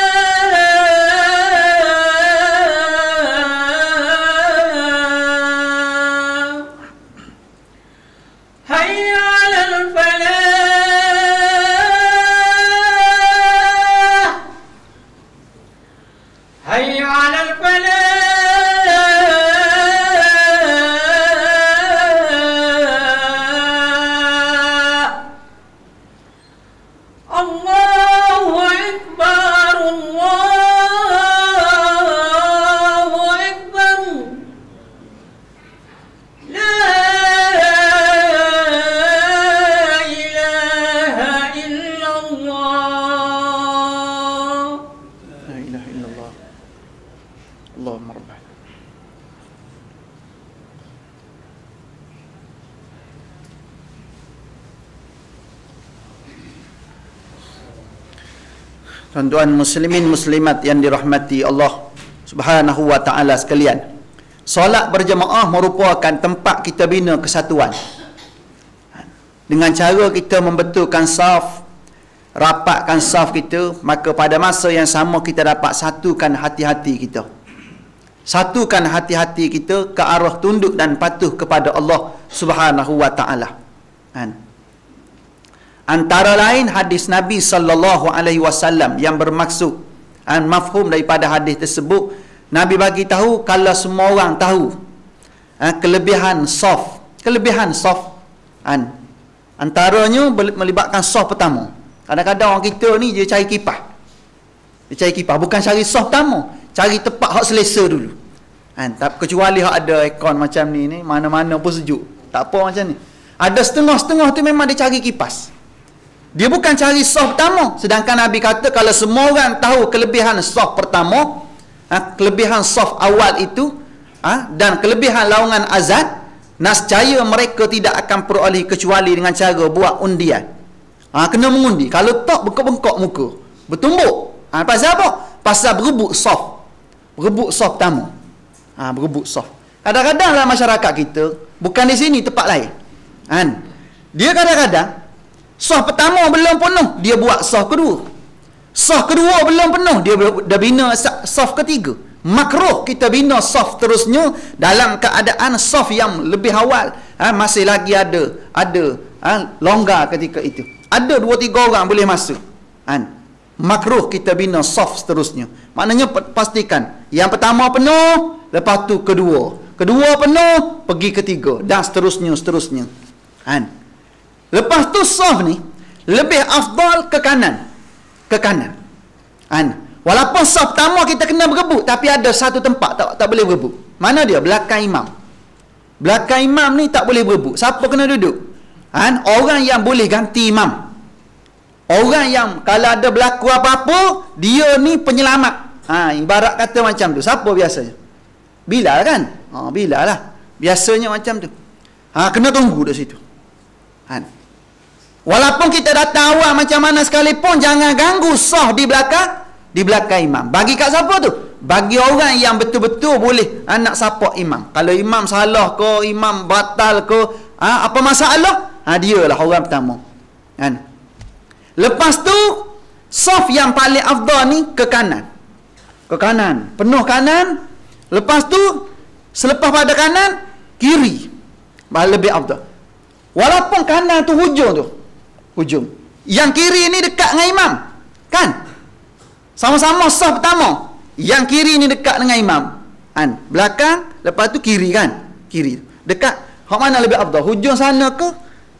Tuan-tuan muslimin muslimat yang dirahmati Allah Subhanahu wa taala sekalian. Solat berjemaah merupakan tempat kita bina kesatuan. Dengan cara kita membetulkan saf, rapatkan saf kita, maka pada masa yang sama kita dapat satukan hati-hati kita. Satukan hati-hati kita ke arah tunduk dan patuh kepada Allah Subhanahu wa taala. Antara lain hadis Nabi sallallahu alaihi wasallam yang bermaksud mafhum daripada hadis tersebut, Nabi bagi tahu kalau semua orang tahu kelebihan saf, antaranya melibatkan saf pertama. Kadang-kadang orang kita ni dia cari kipas. Bukan cari saf pertama, cari tempat hak selesa dulu. Tak kecuali hak ada aircon macam ni mana-mana pun sejuk. Tak apa macam ni. Ada setengah-setengah tu memang dia cari kipas. Dia bukan cari saf pertama. Sedangkan Nabi kata kalau semua orang tahu kelebihan saf pertama, kelebihan saf awal itu, dan kelebihan lawangan azan, nascaya mereka tidak akan peroleh kecuali dengan cara buat undian. Kena mengundi. Kalau tak, bengkok-bengkok muka, bertumbuk. Pasal apa? Pasal berebut saf. Berebut saf pertama. Berebut saf. Kadang-kadang dalam masyarakat kita, bukan di sini, tempat lain, dia kadang-kadang saf pertama belum penuh, dia buat saf kedua. Saf kedua belum penuh, dia dah bina saf ketiga. Makruh kita bina saf terusnya dalam keadaan saf yang lebih awal masih lagi ada longgar ketika itu. Ada 2-3 orang boleh masuk. Makruh kita bina saf seterusnya. Maknanya pastikan yang pertama penuh, lepas tu kedua penuh, pergi ketiga, dan seterusnya. Lepas tu saf ni lebih afdal ke kanan. Walaupun saf pertama kita kena berebut, tapi ada satu tempat tak boleh berebut. Mana dia? Belakang imam. Belakang imam ni tak boleh berebut. Siapa kena duduk? Orang yang boleh ganti imam. Orang yang kalau ada berlaku apa-apa, dia ni penyelamat. Ibarat kata macam tu. Siapa biasanya? Bilal kan? Bilal lah. Biasanya macam tu. Kena tunggu di situ. Walaupun kita datang awal macam mana sekalipun, jangan ganggu sah di belakang imam. Bagi kat siapa tu? Bagi orang yang betul-betul boleh nak support imam. Kalau imam salah ke, imam batal ke, apa masalah, dia lah orang pertama. Lepas tu saf yang paling afdal ni ke kanan. Penuh kanan. Lepas tu selepas pada kanan, kiri lebih afdal. Walaupun kanan tu hujung. Yang kiri ni dekat dengan imam, kan? Sama-sama saf pertama. Yang kiri ni dekat dengan imam. Belakang, lepas tu kiri, kan? Kiri. Dekat. Hak mana lebih afdal? Hujung sana ke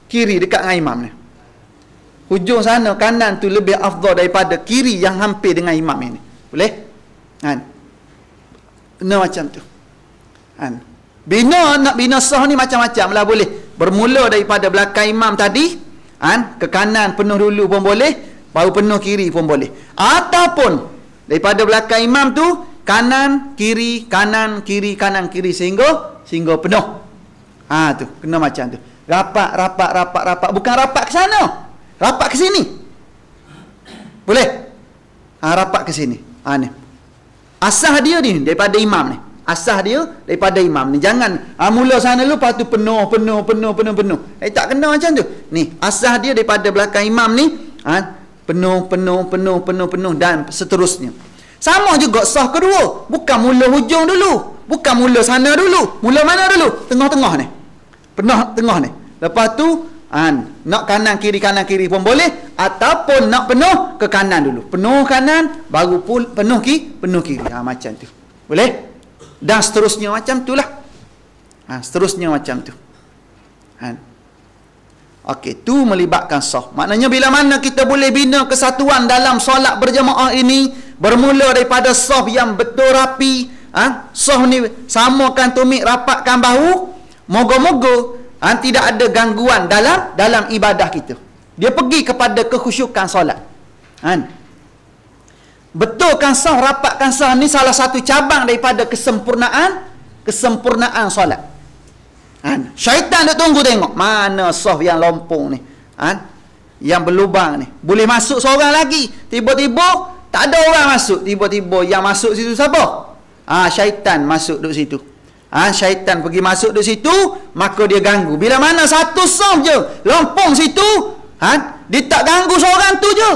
kiri dekat dengan imam ni? Hujung sana kanan tu lebih afdal daripada kiri yang hampir dengan imam ini. Boleh? Kena macam tu. Nak bina sah ni macam-macam lah boleh. Bermula daripada belakang imam tadi, ke kanan penuh dulu pun boleh, baru penuh kiri pun boleh. Ataupun daripada belakang imam tu, kanan kiri sehingga penuh. Tu kena macam tu. Rapat. Bukan rapat ke sana, rapat ke sini. Boleh? Rapat ke sini. Ni asah dia ni daripada imam ni. Jangan mula sana dulu, lepas tu penuh. Tak kena macam tu. Ni asah dia daripada belakang imam ni, penuh dan seterusnya. Sama juga sah kedua. Bukan mula hujung dulu, bukan mula sana dulu. Mula mana dulu? Tengah-tengah ni. Penuh tengah ni. Lepas tu nak kanan kiri pun boleh, ataupun nak penuh ke kanan dulu. Penuh kanan baru penuh kiri. Macam tu. Boleh? Dan seterusnya macam tu lah. Seterusnya macam tu. Okey, tu melibatkan saf. Maknanya bila mana kita boleh bina kesatuan dalam solat berjemaah ini, bermula daripada saf yang betul rapi. Saf ni samakan tumit, rapatkan bahu. Moga-moga tidak ada gangguan dalam ibadah kita. Dia pergi kepada kekhusyukan solat. Betulkan sah, rapatkan sah ni salah satu cabang daripada kesempurnaan solat. Syaitan duk tunggu tengok mana sah yang lompong ni, yang berlubang ni. Boleh masuk seorang lagi, tiba-tiba Tak ada orang masuk. Tiba-tiba yang masuk situ siapa? Syaitan masuk duduk situ. Syaitan pergi masuk duduk situ, maka dia ganggu. Bila mana satu sah je lompong situ, dia tak ganggu seorang tu je.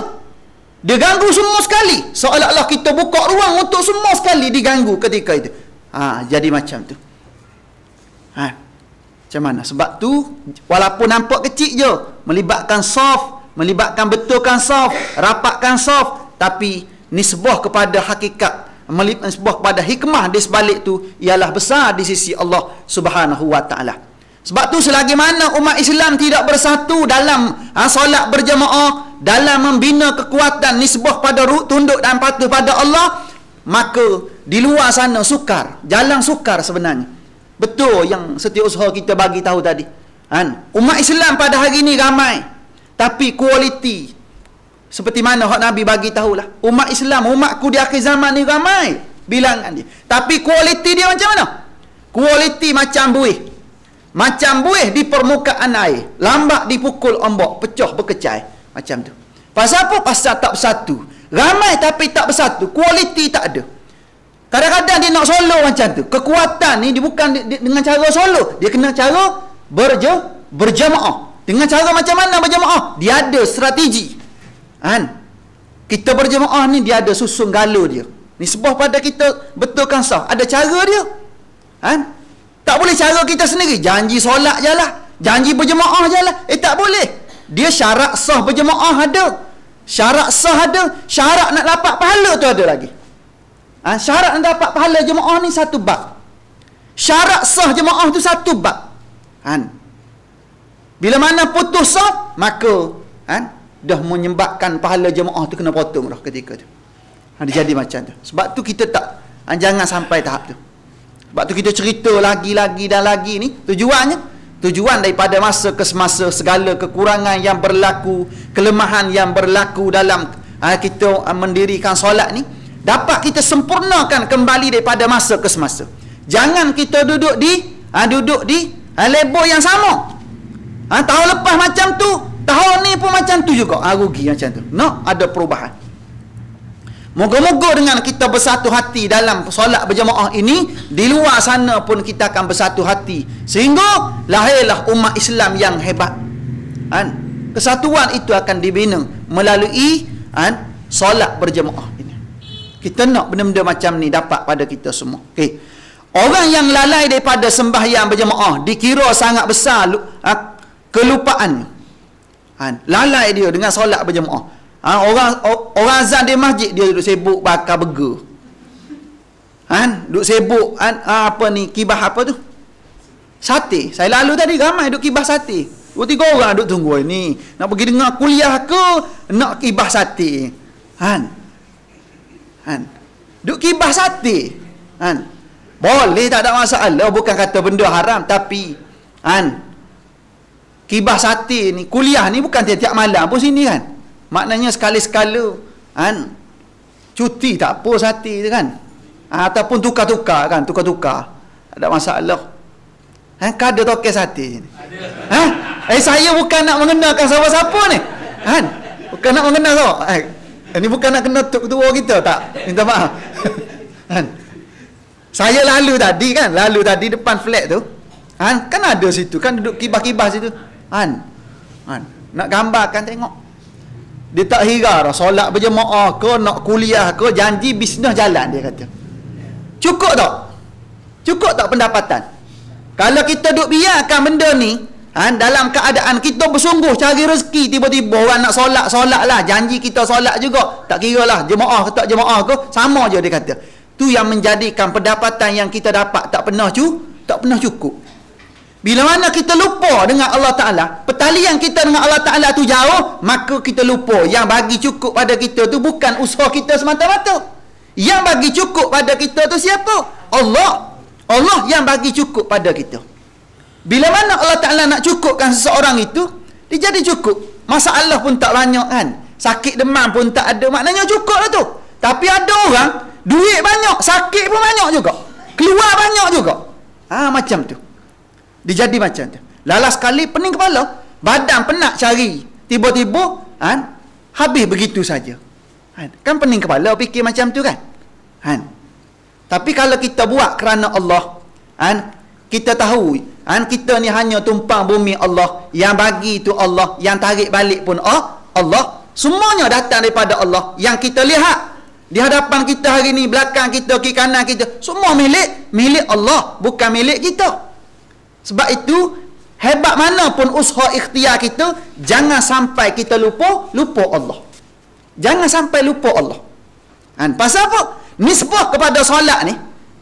Dia ganggu semua sekali. Seolah-olah kita buka ruang untuk semua sekali diganggu ketika itu. Jadi macam tu. Macam mana? Sebab tu, walaupun nampak kecil je, melibatkan saf, melibatkan betulkan saf, rapatkan saf, tapi nisbah kepada hakikat, nisbah kepada hikmah di sebalik tu ialah besar di sisi Allah Subhanahu wa taala. Sebab tu selagi mana umat Islam tidak bersatu dalam solat berjemaah, dalam membina kekuatan nisbah pada tunduk dan patuh pada Allah, maka di luar sana sukar, jalan sukar sebenarnya. Betul yang Setiausaha kita bagi tahu tadi. Umat Islam pada hari ini ramai, tapi kualiti seperti mana hak Nabi bagi tahulah. Umat Islam, umatku di akhir zaman ni ramai bilangan dia. Tapi kualiti dia macam mana? Kualiti macam buih. Macam buih di permukaan air, lambat dipukul ombak, pecah berkecai. Macam tu. Pasal apa? Pasal tak bersatu. Ramai tapi tak bersatu. Kualiti tak ada. Kadang-kadang dia nak solo macam tu. Kekuatan ni dia bukan dengan cara solo. Dia kena cara berjamaah. Dengan cara macam mana berjamaah? Dia ada strategi. Kita berjamaah ni dia ada susun galo dia. Ni sebab pada kita betulkan sah. Ada cara dia. Tak boleh cara kita sendiri. Janji solat je lah. Janji berjemaah je lah. Tak boleh. Dia syarat sah berjemaah ada. Syarat sah ada. Syarat nak dapat pahala tu ada lagi. Syarat nak dapat pahala jemaah ni satu bab. Syarat sah jemaah tu satu bab. Bila mana putus sah, maka dah menyebabkan pahala jemaah tu kena potong dah ketika tu. Dia jadi macam tu. Sebab tu kita tak, jangan sampai tahap tu. Sebab tu kita cerita lagi dan lagi ni. Tujuan daripada masa ke semasa, segala kekurangan yang berlaku, kelemahan yang berlaku dalam kita mendirikan solat ni, dapat kita sempurnakan kembali daripada masa ke semasa. Jangan kita duduk di level yang sama. Tahun lepas macam tu, tahun ni pun macam tu juga. Rugi macam tu. Ada perubahan. Moga-moga dengan kita bersatu hati dalam solat berjemaah ini, di luar sana pun kita akan bersatu hati. Sehingga lahirlah umat Islam yang hebat. Kesatuan itu akan dibina melalui solat berjemaah ini. Kita nak benda-benda macam ni dapat pada kita semua. Okay. Orang yang lalai daripada sembahyang berjemaah dikira sangat besar kelupaannya. Lalai dia dengan solat berjemaah. Orang azan di masjid dia duduk sibuk bakar burger. Duduk sibuk kibah apa tu? Sate. Saya lalu tadi ramai duduk kibah sate. 2-3 orang duduk tunggu ni. Nak pergi dengar kuliah ke nak kibah sate? Duduk kibah sate. Boleh, tak ada masalah. Bukan kata benda haram, tapi kibah sate ni, kuliah ni bukan tiap-tiap malam pun sini kan. Maknanya sekali-sekala cuti tak apa sate tu kan. Ataupun tukar-tukar kan, tukar-tukar. Tak ada masalah. Kan ada tokel sate ni. Saya bukan nak mengenalkan siapa-siapa ni. Bukan nak mengenal siapa. Ini bukan nak kena ketua kita, tak. Minta maaf. Saya lalu tadi depan flat tu. Kan ada situ, kan duduk kibah-kibah situ. Nak gambarkan tengok. Dia tak hira dah solat berjemaah ke, nak kuliah ke, janji bisnes jalan dia kata. Cukup tak? Cukup tak pendapatan? Kalau kita duk biarkan benda ni, dalam keadaan kita bersungguh cari rezeki, tiba-tiba orang nak solat lah, janji kita solat juga, tak kira lah jemaah ke tak jemaah ke, sama je dia kata. Tu yang menjadikan pendapatan yang kita dapat tak pernah cukup. Bila mana kita lupa dengan Allah Ta'ala, pertalian kita dengan Allah Ta'ala tu jauh, maka kita lupa yang bagi cukup pada kita tu bukan usaha kita semata-mata. Yang bagi cukup pada kita tu siapa? Allah. Allah yang bagi cukup pada kita. Bila mana Allah Ta'ala nak cukupkan seseorang itu, dia jadi cukup. Masalah pun tak banyak kan. Sakit demam pun tak ada, maknanya cukup lah tu. Tapi ada orang, duit banyak, sakit pun banyak juga. Keluar banyak juga. Macam tu. Dia jadi macam tu. Lalas sekali pening kepala, badan penat cari. Tiba-tiba habis begitu saja. Kan pening kepala fikir macam tu kan? Tapi kalau kita buat kerana Allah, kita tahu kita ni hanya tumpang bumi Allah, yang bagi tu Allah, yang tarik balik pun Allah, semuanya datang daripada Allah. Yang kita lihat di hadapan kita hari ni, belakang kita, kiri kanan kita, semua milik Allah, bukan milik kita. Sebab itu hebat mana pun usaha ikhtiar kita, jangan sampai kita lupa Allah. Jangan sampai lupa Allah. Pasal apa? Nisbah kepada solat ni,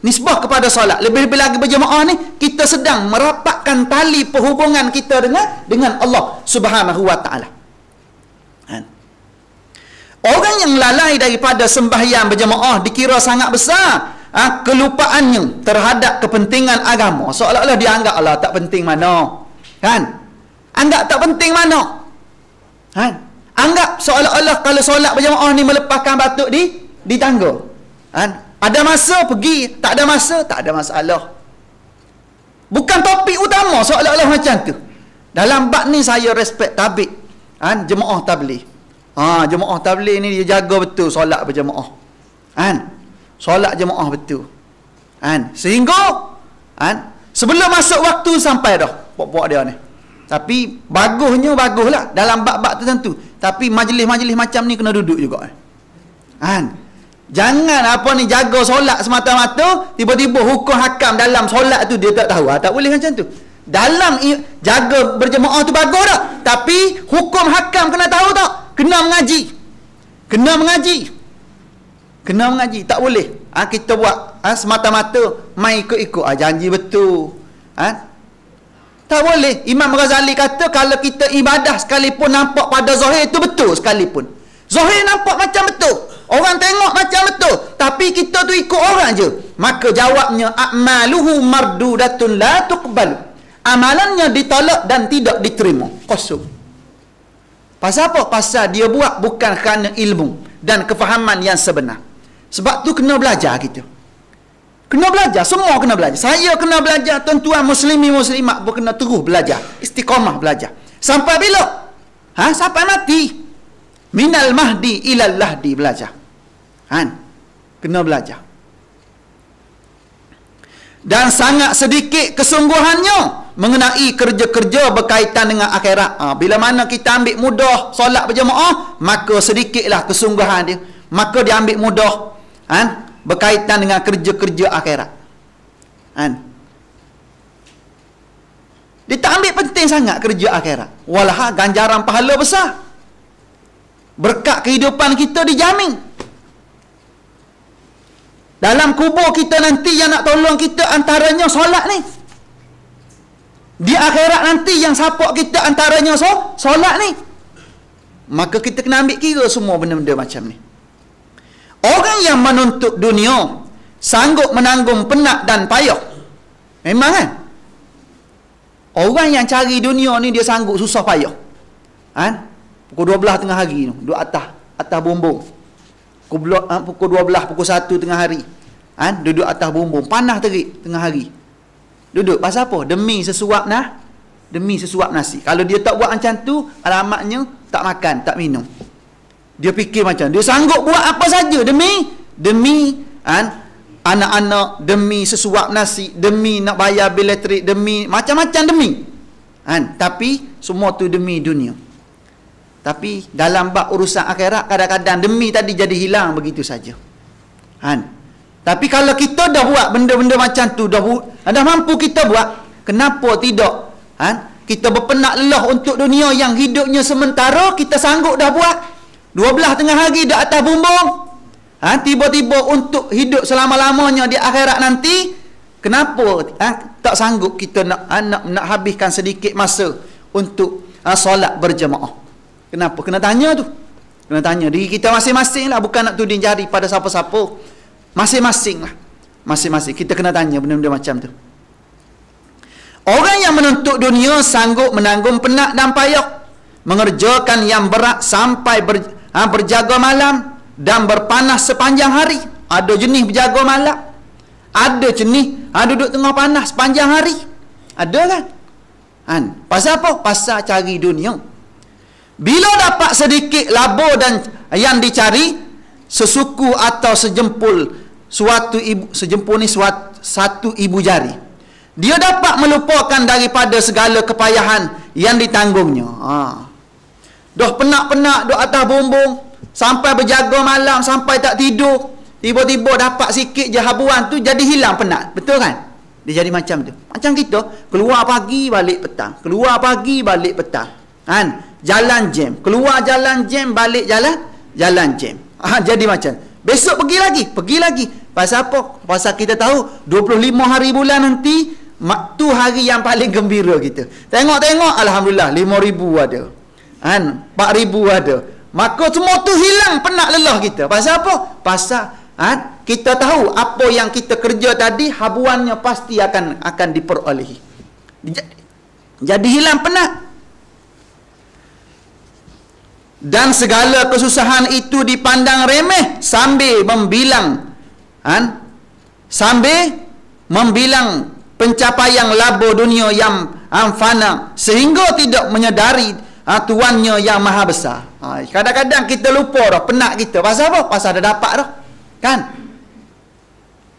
lebih-lebih lagi berjemaah ni, kita sedang merapatkan tali perhubungan kita dengan Allah Subhanahu wa taala. Orang yang lalai daripada sembahyang berjemaah dikira sangat besar kelupaannya terhadap kepentingan agama. Seolah-olah dia anggap Allah tak penting mana. Anggap tak penting mana. Anggap seolah-olah kalau solat berjemaah ni melepaskan batuk di tangga. Ada masa pergi, tak ada masa, tak ada masalah. Bukan topik utama seolah-olah macam tu. Dalam bab ni saya respect tabik. Jemaah tabligh. Jemaah tabligh ni dia jaga betul solat berjemaah. Solat jemaah betul. Sehingga sebelum masuk waktu sampai dah puak-puak dia ni. Tapi baguslah dalam bab-bab tertentu. Tapi majlis-majlis macam ni kena duduk juga. Jangan jaga solat semata-mata, tiba-tiba hukum hakam dalam solat tu dia tak tahu. Tak boleh macam tu. Dalam jaga berjemaah tu bagus tak? Tapi hukum hakam kena tahu tak? Kena mengaji. Tak boleh. Kita buat semata-mata main ikut-ikut. Janji betul. Tak boleh. Imam Ghazali kata kalau kita ibadah sekalipun nampak pada zahir itu betul sekalipun. Zahir nampak macam betul. Orang tengok macam betul. Tapi kita tu ikut orang je. Maka jawabnya a'maluhu mardudatun la tuqbalu. Amalannya ditolak dan tidak diterima. Kosong. Pasal apa? Pasal dia buat bukan kerana ilmu dan kefahaman yang sebenar. Sebab tu kena belajar kita. Kena belajar, semua kena belajar. Saya kena belajar, tuan-tuan muslimat pun kena terus belajar. Istiqamah belajar. Sampai bila? Sampai mati. Minal mahdi ilal lahdi belajar. Kena belajar. Dan sangat sedikit kesungguhannya mengenai kerja-kerja berkaitan dengan akhirat. Bila mana kita ambil mudah solat berjemaah, maka sedikitlah kesungguhan dia. Maka dia ambil mudah berkaitan dengan kerja-kerja akhirat. Dia tak ambil penting sangat kerja akhirat. Walah ganjaran pahala besar. Berkat kehidupan kita dijamin. Dalam kubur kita nanti yang nak tolong kita antaranya solat ni. Di akhirat nanti yang support kita antaranya solat ni. Maka kita kena ambil kira semua benda-benda macam ni. Orang yang menuntut dunia sanggup menanggung penat dan payah. Memang kan? Orang yang cari dunia ni dia sanggup susah payah. Pukul 12 tengah hari tu, duduk atas bumbung. Pukul 12, pukul 1 tengah hari. Duduk atas bumbung, panas terik tengah hari. Duduk pasal apa? Demi sesuap nasi. Kalau dia tak buat macam tu, alamatnya tak makan, tak minum. Dia fikir macam dia sanggup buat apa saja demi anak-anak, demi sesuap nasi, demi nak bayar bil elektrik, demi macam-macam demi. Tapi semua tu demi dunia. Tapi dalam bab urusan akhirat kadang-kadang demi tadi jadi hilang begitu saja. Tapi kalau kita dah buat benda-benda macam tu, dah mampu kita buat, kenapa tidak? Kita berpenat lelah untuk dunia yang hidupnya sementara, kita sanggup dah buat 12 tengah hari dah atas bumbung. Tiba-tiba untuk hidup selama-lamanya di akhirat nanti, kenapa tak sanggup kita nak habiskan sedikit masa untuk solat berjemaah? Kenapa? Kena tanya tu. Kena tanya diri kita masing-masing lah. Bukan nak tuding jari pada siapa-siapa. Masing-masing lah. Masing-masing. Kita kena tanya benda-benda macam tu. Orang yang menuntut dunia sanggup menanggung penat dan payah, mengerjakan yang berat sampai berjaga malam dan berpanas sepanjang hari. Ada jenis berjaga malam, ada jenis duduk tengah panas sepanjang hari. Ada kan? Pasal apa? Pasal cari dunia. Bila dapat sedikit laba dan yang dicari, sesuku atau satu ibu jari. Dia dapat melupakan daripada segala kepayahan yang ditanggungnya. Dah penat-penat duk atas bumbung, sampai berjaga malam, sampai tak tidur, tiba-tiba dapat sikit je habuan tu, jadi hilang penat. Betul kan? Dia jadi macam tu. Macam kita, keluar pagi, balik petang. Keluar pagi, balik petang. Kan? Jalan jam. Keluar jalan jam, balik jalan jam. Jadi macam. Besok pergi lagi. Pasal apa? Pasal kita tahu 25 hari bulan nanti, tu hari yang paling gembira kita. Tengok-tengok, alhamdulillah 5,000 ada. 4,000 ada. Maka semua tu hilang penat lelah kita. Pasal apa? Pasal kita tahu apa yang kita kerja tadi, habuannya pasti akan diperolehi. Jadi hilang penat. Dan segala kesusahan itu dipandang remeh sambil membilang pencapaian laba dunia yang fana, sehingga tidak menyedari tuannya yang maha besar. Kadang-kadang kita lupa dah penat kita. Pasal apa? Pasal dah dapat dah. Kan?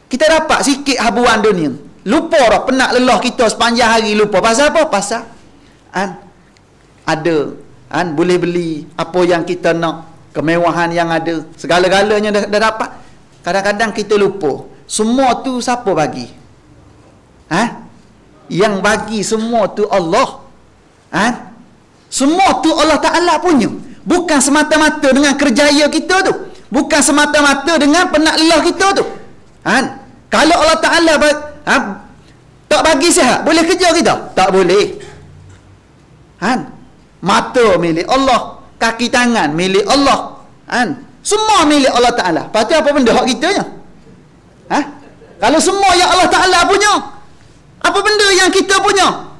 Kita dapat sikit habuan dunia. Lupa dah penat lelah kita sepanjang hari lupa. Pasal apa? Pasal ada boleh beli apa yang kita nak, kemewahan yang ada, segala-galanya dah dapat. Kadang-kadang kita lupa. Semua tu siapa bagi? Yang bagi semua tu Allah. Semua tu Allah Ta'ala punya. Bukan semata-mata dengan kerjaya kita tu. Bukan semata-mata dengan penat lelah kita tu. Kalau Allah Ta'ala tak bagi sihat, boleh kerja kita? Tak boleh. Mata milik Allah, kaki tangan milik Allah. Semua milik Allah Ta'ala. Lepas tu apa benda hak kitanya? Kalau semua yang Allah Ta'ala punya, apa benda yang kita punya?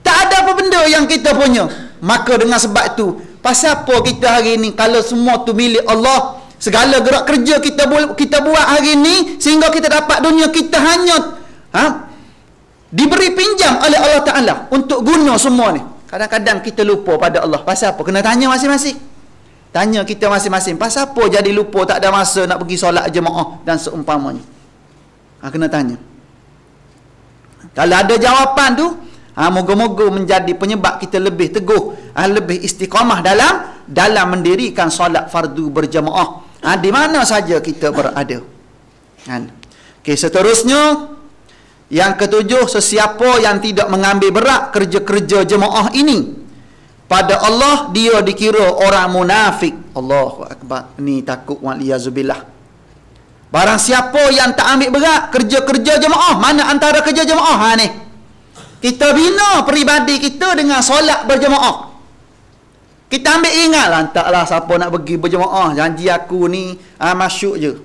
Tak ada apa benda yang kita punya. Maka dengan sebab tu, pasal apa kita hari ni, kalau semua tu milik Allah, segala gerak kerja kita buat hari ni, sehingga kita dapat dunia, kita hanya diberi pinjam oleh Allah Ta'ala untuk guna semua ni. Kadang-kadang kita lupa pada Allah. Pasal apa? Kena tanya masing-masing. Tanya kita masing-masing. Pasal apa jadi lupa, tak ada masa nak pergi solat jemaah dan seumpamanya? Kena tanya. Kalau ada jawapan tu, moga-moga menjadi penyebab kita lebih teguh, lebih istiqamah dalam mendirikan solat fardu berjemaah, di mana saja kita berada. Okey, seterusnya yang ketujuh, sesiapa yang tidak mengambil berat kerja-kerja jemaah ini, pada Allah dia dikira orang munafik. Allahu akbar. Ni takut waliyazubillah. Barang siapa yang tak ambil berat kerja-kerja jemaah, mana antara kerja jemaah ni? Kita bina peribadi kita dengan solat berjemaah. Kita ambil ingatlah, taklah siapa nak pergi berjemaah, janji aku ni masuk je.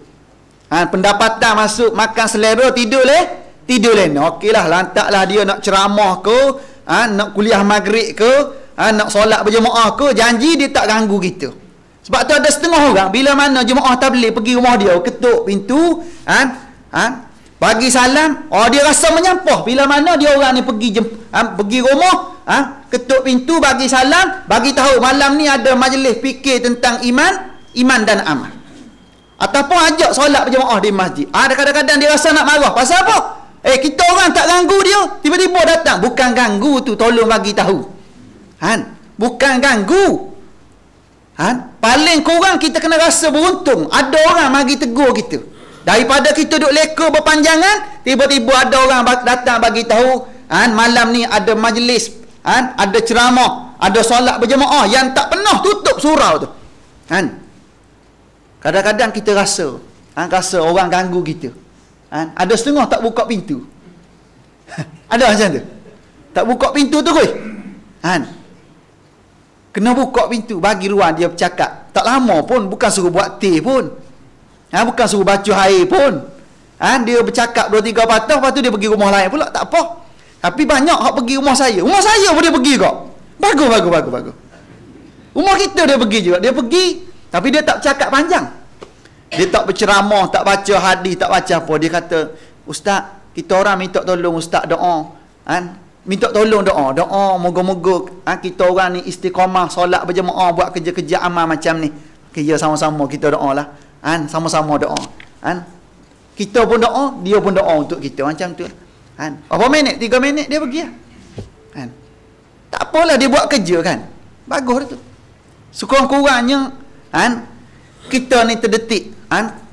Pendapatan masuk, makan selera, tidur leh. Okeylah, lantaklah dia nak ceramah ke, nak kuliah maghrib ke, nak solat berjemaah ke, janji dia tak ganggu kita. Sebab tu ada setengah orang, bila mana jemaah tabligh pergi rumah dia, ketuk pintu, bagi salam, dia rasa menyampah. Bila mana dia orang ni pergi rumah, ketuk pintu, bagi salam, bagi tahu malam ni ada majlis fikir tentang iman dan amal. Ataupun ajak solat berjemaah di masjid. Kadang-kadang dia rasa nak marah. Pasal apa? Kita orang tak ganggu dia, tiba-tiba datang. Bukan ganggu tu, tolong bagi tahu. Bukan ganggu. Paling kurang kita kena rasa beruntung, ada orang bagi tegur kita. Daripada kita duduk leka berpanjangan, tiba-tiba ada orang datang bagi tahu, malam ni ada majlis, ada ceramah, ada solat berjemaah yang tak pernah tutup surau tu. Kadang-kadang kita rasa orang ganggu kita. Ada setengah tak buka pintu. Ada macam tu. Tak buka pintu tu koi. Kena buka pintu, bagi ruang dia bercakap. Tak lama pun, bukan suruh buat teh pun. Bukan suruh baca air pun. Dia bercakap 2-3 patah, lepas tu dia pergi rumah lain pula, tak apa. Tapi banyak hak pergi rumah saya. Rumah saya pun dia pergi kok. Bagus. Rumah kita dia pergi juga. Dia pergi, tapi dia tak bercakap panjang. Dia tak berceramah, tak baca hadis, tak baca apa. Dia kata, Ustaz, kita orang minta tolong Ustaz doa. Minta tolong doa, moga-moga kita orang ni istiqamah solat berjemaah, buat kerja-kerja amal macam ni. Okay, ya, sama-sama kita doa lah. Sama-sama doa. Kita pun doa, dia pun doa untuk kita macam tu. Berapa minit? 3 minit dia pergi lah. Tak apalah dia buat kerja kan. Bagus tu. Sekurang-kurangnya kita ni terdetik.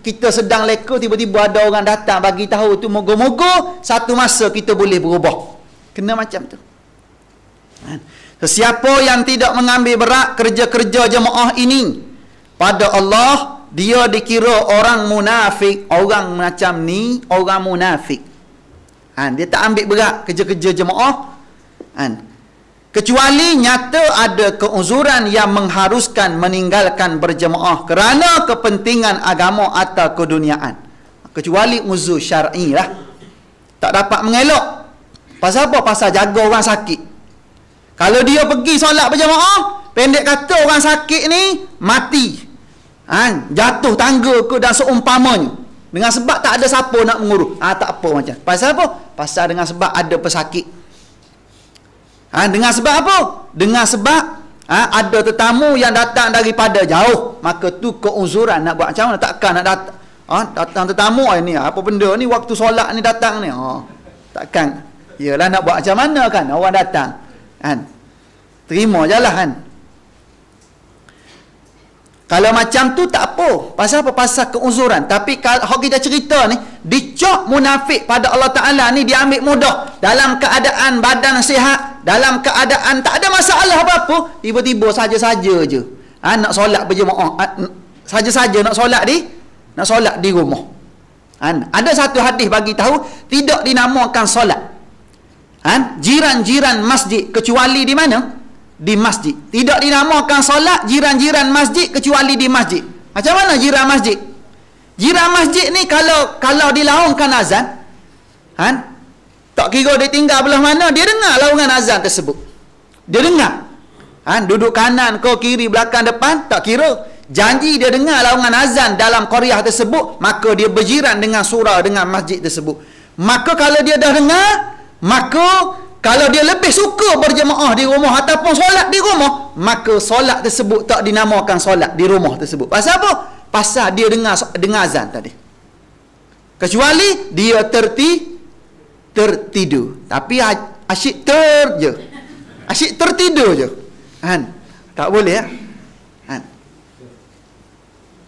Kita sedang leka, tiba-tiba ada orang datang bagi tahu tu, moga-moga satu masa kita boleh berubah. Kena macam tu. Sesiapa yang tidak mengambil berat kerja-kerja jemaah ini pada Allah, dia dikira orang munafik. Orang macam ni orang munafik. Dia tak ambil berat kerja-kerja jemaah. Kecuali nyata ada keuzuran yang mengharuskan meninggalkan berjemaah kerana kepentingan agama atau keduniaan. Kecuali uzur syar'i lah. Tak dapat mengelak. Pasal apa? Pasal jaga orang sakit. Kalau dia pergi solat berjemaah, pendek kata orang sakit ni mati. Jatuh tangga ke dan seumpamanya. Dengan sebab tak ada siapa nak mengurus. Tak apa macam. Pasal apa? Pasal dengan sebab ada pesakit. Dengan sebab apa? Dengan sebab ada tetamu yang datang daripada jauh. Maka tu keuzuran nak buat macam mana? Takkan nak datang. Datang tetamu ni apa benda ni waktu solat ni datang ni. Takkan. Yalah nak buat macam mana kan? Orang datang. Terima je lah kan. Kalau macam tu tak apa. Pasal apa? Pasal keuzuran. Tapi kalau kita cerita ni, dicok munafik pada Allah Ta'ala ni dia ambil mudah. Dalam keadaan badan sihat, dalam keadaan tak ada masalah apa-apa, tiba-tiba saja-saja je. Nak solat berjemaah. Saja-saja nak solat di rumah. Ada satu hadis bagi tahu tidak dinamakan solat. Jiran-jiran masjid kecuali di mana? Di masjid. Tidak dinamakan solat jiran-jiran masjid kecuali di masjid. Macam mana jiran masjid? Jiran masjid ni kalau dilaungkan azan, tak kira dia tinggal belah mana, dia dengar laungan azan tersebut. Dia dengar. Duduk kanan ke kiri belakang depan, tak kira. Janji dia dengar laungan azan dalam qaryah tersebut, maka dia berjiran dengan surau dengan masjid tersebut. Maka kalau dia dah dengar, maka kalau dia lebih suka berjemaah di rumah ataupun solat di rumah, maka solat tersebut tak dinamakan solat di rumah tersebut. Pasal apa? Pasal dia dengar azan tadi. Kecuali dia tertidur. Tapi asyik asyik tertidur je. Tak boleh ya.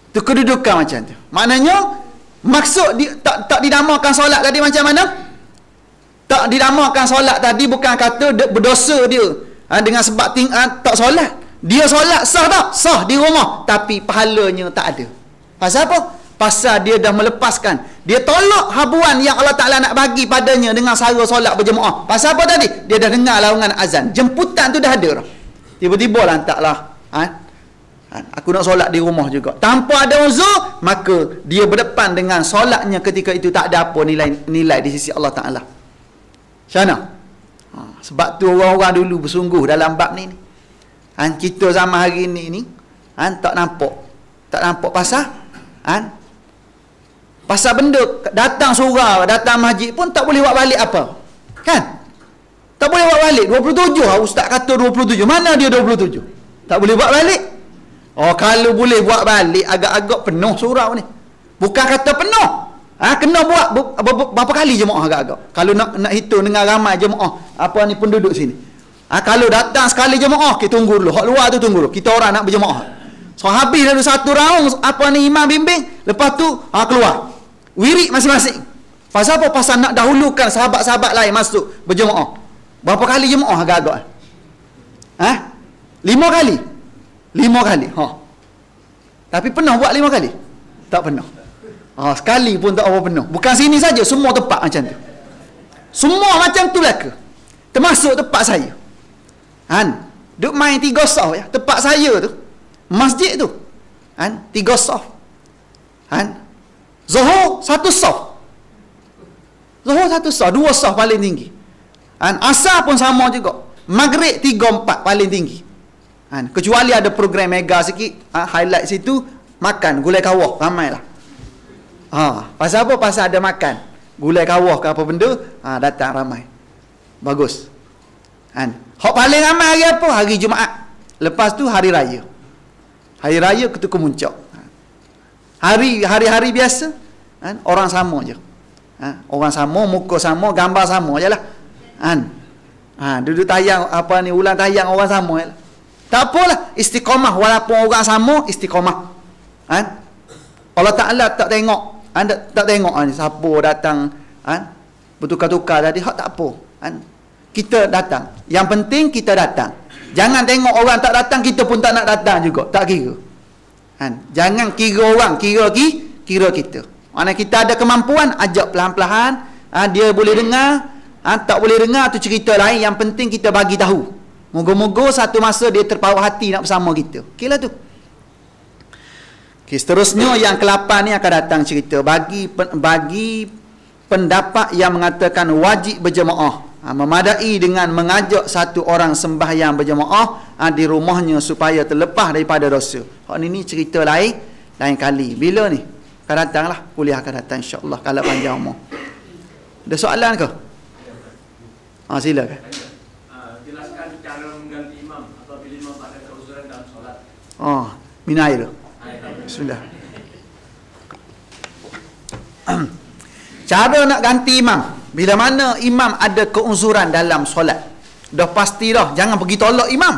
Itu kedudukan macam tu. Maknanya maksud tak dinamakan solat tadi macam mana? Tak dinamakan solat tadi bukan kata berdosa dia dengan sebab tak solat. Dia solat sah tak? Sah di rumah. Tapi pahalanya tak ada. Pasal apa? Pasal dia dah melepaskan. Dia tolak habuan yang Allah Ta'ala nak bagi padanya dengan cara solat berjemaah. Pasal apa tadi? Dia dah dengar laungan azan. Jemputan tu dah ada. Tiba-tiba lantaklah. Aku nak solat di rumah juga. Tanpa ada uzur, maka dia berdepan dengan solatnya ketika itu tak ada apa nilai di sisi Allah Ta'ala. Macam sebab tu orang-orang dulu bersungguh dalam bab ni. Kita zaman hari ni tak nampak pasal pasal benda datang surau, datang masjid pun tak boleh buat balik apa. Kan? Tak boleh buat balik 27. Ustaz kata 27. Mana dia 27? Tak boleh buat balik. Kalau boleh buat balik agak-agak penuh surau ni. Bukan kata penuh. Kena buat berapa kali jemaah agak-agak. Kalau nak hitung dengan ramai jemaah penduduk sini. Kalau datang sekali jemaah, kita tunggu dulu. Hak luar tu tunggu dulu. Kita orang nak berjemaah. So habis lalu satu raung imam bimbing, lepas tu keluar. Wirid masing-masing. Pasal apa? Pasal nak dahulukan sahabat-sahabat lain masuk berjemaah. Berapa kali jemaah agak-agak? 5 kali. 5 kali. Tapi pernah buat 5 kali? Tak pernah. Sekali pun tak apa penuh. Bukan sini saja, semua tempat macam tu. Semua macam tu belaka. Termasuk tempat saya. Duk main 3 saf ya. Tempat saya tu, masjid tu. 3 saf. Zuhur 1 saf. Zuhur 1 saf, 2 saf paling tinggi. Asar pun sama juga. Maghrib 3-4 paling tinggi. Kecuali ada program mega sikit, highlight situ makan gulai kawah ramailah. Pasal apa? Pasal ada makan gulai kawah ke apa benda, datang ramai. Bagus. Hak paling ramai hari apa? Hari Jumaat. Lepas tu hari raya. Hari raya ketika muncak. Hari-hari biasa, kan? Orang sama je. Orang sama, muka sama, gambar sama je lah. Kan? Duduk tayang apa ni, ulang tayang orang sama je lah. Tak apalah, istiqamah walaupun orang sama, istiqamah. Kan? Allah Ta'ala tak tengok, tak tengok ni siapa datang, bertukar-tukar tadi, hak tak apa. Kita datang. Yang penting kita datang. Jangan tengok orang tak datang, kita pun tak nak datang juga. Tak kira. Jangan kira orang, kira kita. Mana kita ada kemampuan, ajak pelan-pelan. Dia boleh dengar, tak boleh dengar tu cerita lain. Yang penting kita bagi tahu. Moga-moga satu masa dia terpaut hati nak bersama kita. Okeylah tu. Okay, seterusnya yang ke-8 ni akan datang cerita bagi pendapat yang mengatakan wajib berjemaah. Memadai dengan mengajak satu orang sembahyang berjemaah di rumahnya supaya terlepas daripada dosa. Hak ni cerita lain kali. Bila ni? Akan datanglah, kuliah akan datang insya-Allah kalau panjang umur. Ada soalan ke? Silakan. Jelaskan cara mengganti imam apabila imam ada keuzuran dalam solat. Minum air. Bismillah. Cara nak ganti imam. Bila mana imam ada keuzuran dalam solat, dah pasti dah, jangan pergi tolak imam.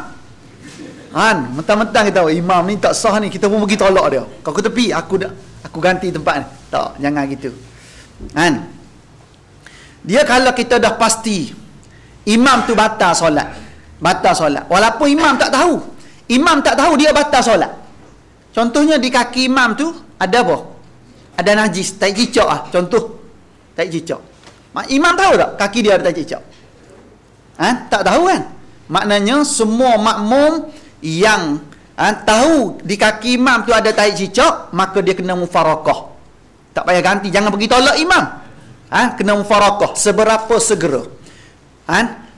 Mentang-mentang kita tahu imam ni tak sah ni, kita pun pergi tolak dia. Kau ke tepi, aku ganti tempat ni. Tak, jangan gitu. Dia kalau kita dah pasti imam tu batal solat. Walaupun imam tak tahu. Imam tak tahu dia batal solat. Contohnya di kaki imam tu ada apa? Ada najis, tai cicak contoh. Tai cicak. Imam tahu tak kaki dia ada tai cicak? Tak tahu kan? Maknanya semua makmum yang tahu di kaki imam tu ada tai cicak, maka dia kena mufarakah. Tak payah ganti, jangan pergi tolak imam. Kena mufarakah seberapa segera.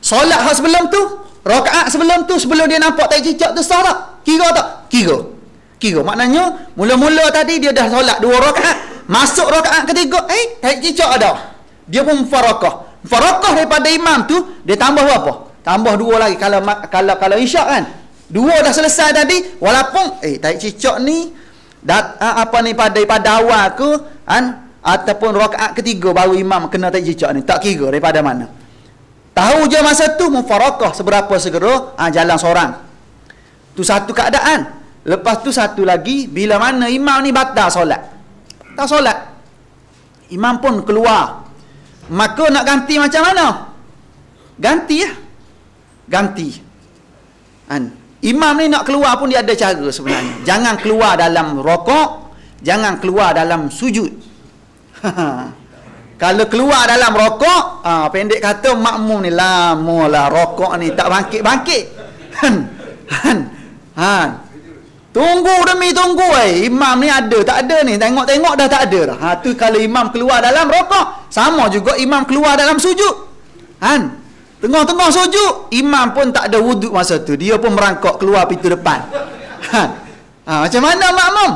Solat hak sebelum tu, rakaat sebelum tu, sebelum dia nampak tai cicak tu sah tak? Kira tak? Kira. Maknanya mula-mula tadi dia dah solat 2 rakaat, masuk rakaat ketiga, tai cicak ada. Dia pun mufarakah. Mufarakah daripada imam tu, dia tambah berapa? Tambah 2 lagi kalau isyak kan. 2 dah selesai tadi, walaupun tai cicak ni pada awal ke ataupun rakaat ketiga baru imam kena tai cicak ni, tak kira daripada mana. Tahu je masa tu mufarakah seberapa segera jalan seorang. Tu satu keadaan. Lepas tu satu lagi, bila mana imam ni batal solat. Tak solat. Imam pun keluar. Maka nak ganti macam mana? Ganti. Imam ni nak keluar pun dia ada cara sebenarnya. Jangan keluar dalam rokok, jangan keluar dalam sujud. Kalau keluar dalam rokok, pendek kata makmum ni lama lah rokok ni tak bangkit-bangkit. Tunggu demi tunggu imam ni ada tak ada ni, tengok-tengok dah tak ada dah. Tu kalau imam keluar dalam rokok. Sama juga imam keluar dalam sujud. Tengah-tengah sujud, imam pun tak ada wuduk masa tu, dia pun merangkak keluar pintu depan. Macam mana makmum?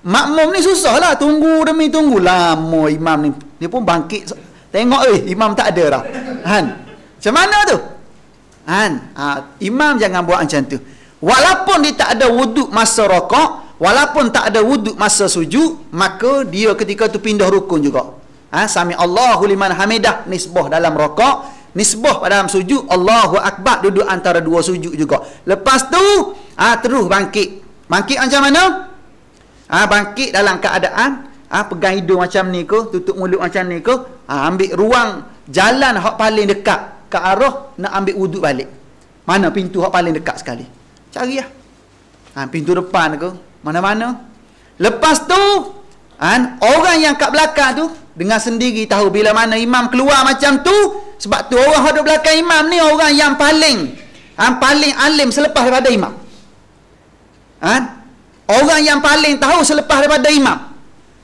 Makmum ni susah lah, tunggu demi tunggu lama imam ni. Dia pun bangkit, tengok imam tak ada dah. Macam mana tu? Imam jangan buat macam tu. Walaupun dia tak ada wuduk masa rokok, walaupun tak ada wuduk masa sujud, maka dia ketika tu pindah rukun juga. Sami Allahu liman hamidah, nisbah dalam rokok, nisbah dalam sujud, Allahu akbar, duduk antara 2 sujud juga. Lepas tu terus bangkit. Bangkit macam mana? Bangkit dalam keadaan pegang hidung macam ni ke, tutup mulut macam ni ke, ambil ruang jalan hak paling dekat ke arah nak ambil wuduk balik. Mana pintu hak paling dekat sekali? Cari pintu depan ke, mana-mana. Lepas tu orang yang kat belakang tu dengan sendiri tahu bila mana imam keluar macam tu. Sebab tu orang yang duduk belakang imam ni orang yang paling alim selepas daripada imam. Orang yang paling tahu selepas daripada imam.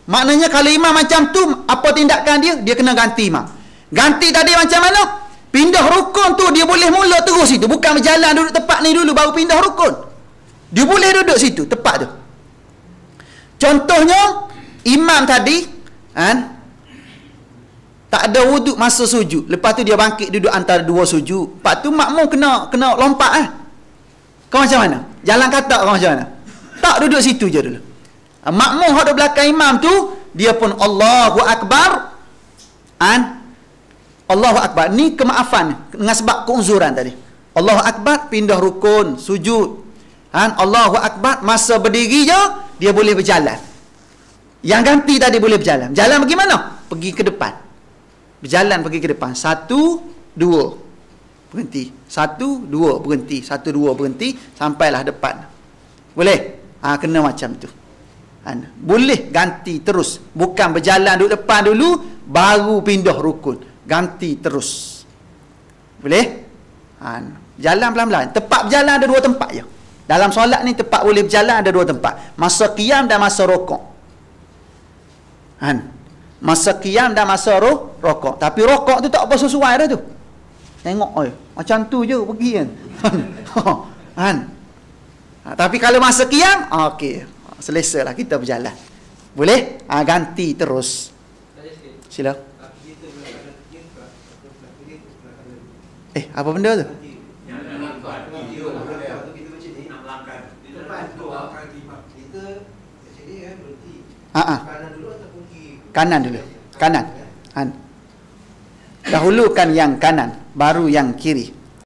Maknanya kalau imam macam tu, apa tindakan dia? Dia kena ganti imam. Ganti tadi macam mana? Pindah rukun tu dia boleh mula terus situ. Bukan berjalan duduk tempat ni dulu baru pindah rukun. Dia boleh duduk situ, tepat tu. Contohnya, imam tadi tak ada wuduk masa sujud. Lepas tu dia bangkit duduk antara 2 sujud. Lepas tu makmum kena lompat. Kau macam mana? Jalan katak kau macam mana? Tak, duduk situ je dulu. Makmum hak di belakang imam tu dia pun Allahu Akbar. Allahu Akbar. Ni kemaafan dengan sebab keuzuran tadi. Allahu Akbar pindah rukun, sujud. Allahu Akbar masa berdiri je dia boleh berjalan. Yang ganti tadi boleh berjalan. Jalan bagaimana? Pergi ke depan. Berjalan pergi ke depan. 1, 2 berhenti. 1, 2 berhenti. 1, 2 berhenti sampailah depan. Boleh? Kena macam tu. Boleh ganti terus. Bukan berjalan duduk depan dulu baru pindah rukun. Ganti terus. Boleh? Jalan pelan-pelan. Tempat berjalan ada 2 tempat je. Dalam solat ni tempat boleh berjalan ada 2 tempat. Masa qiyam dan masa rokok. Masa qiyam dan masa rokok. Tapi rokok tu tak apa sesuai dah tu. Tengok macam tu je pergi kan. Tapi kalau masa qiyam, okey. Selesalah kita berjalan. Boleh? Ganti terus. Sila. Apa benda tu? Kanan dulu. Kanan. Dahulukan yang kanan, baru yang kiri.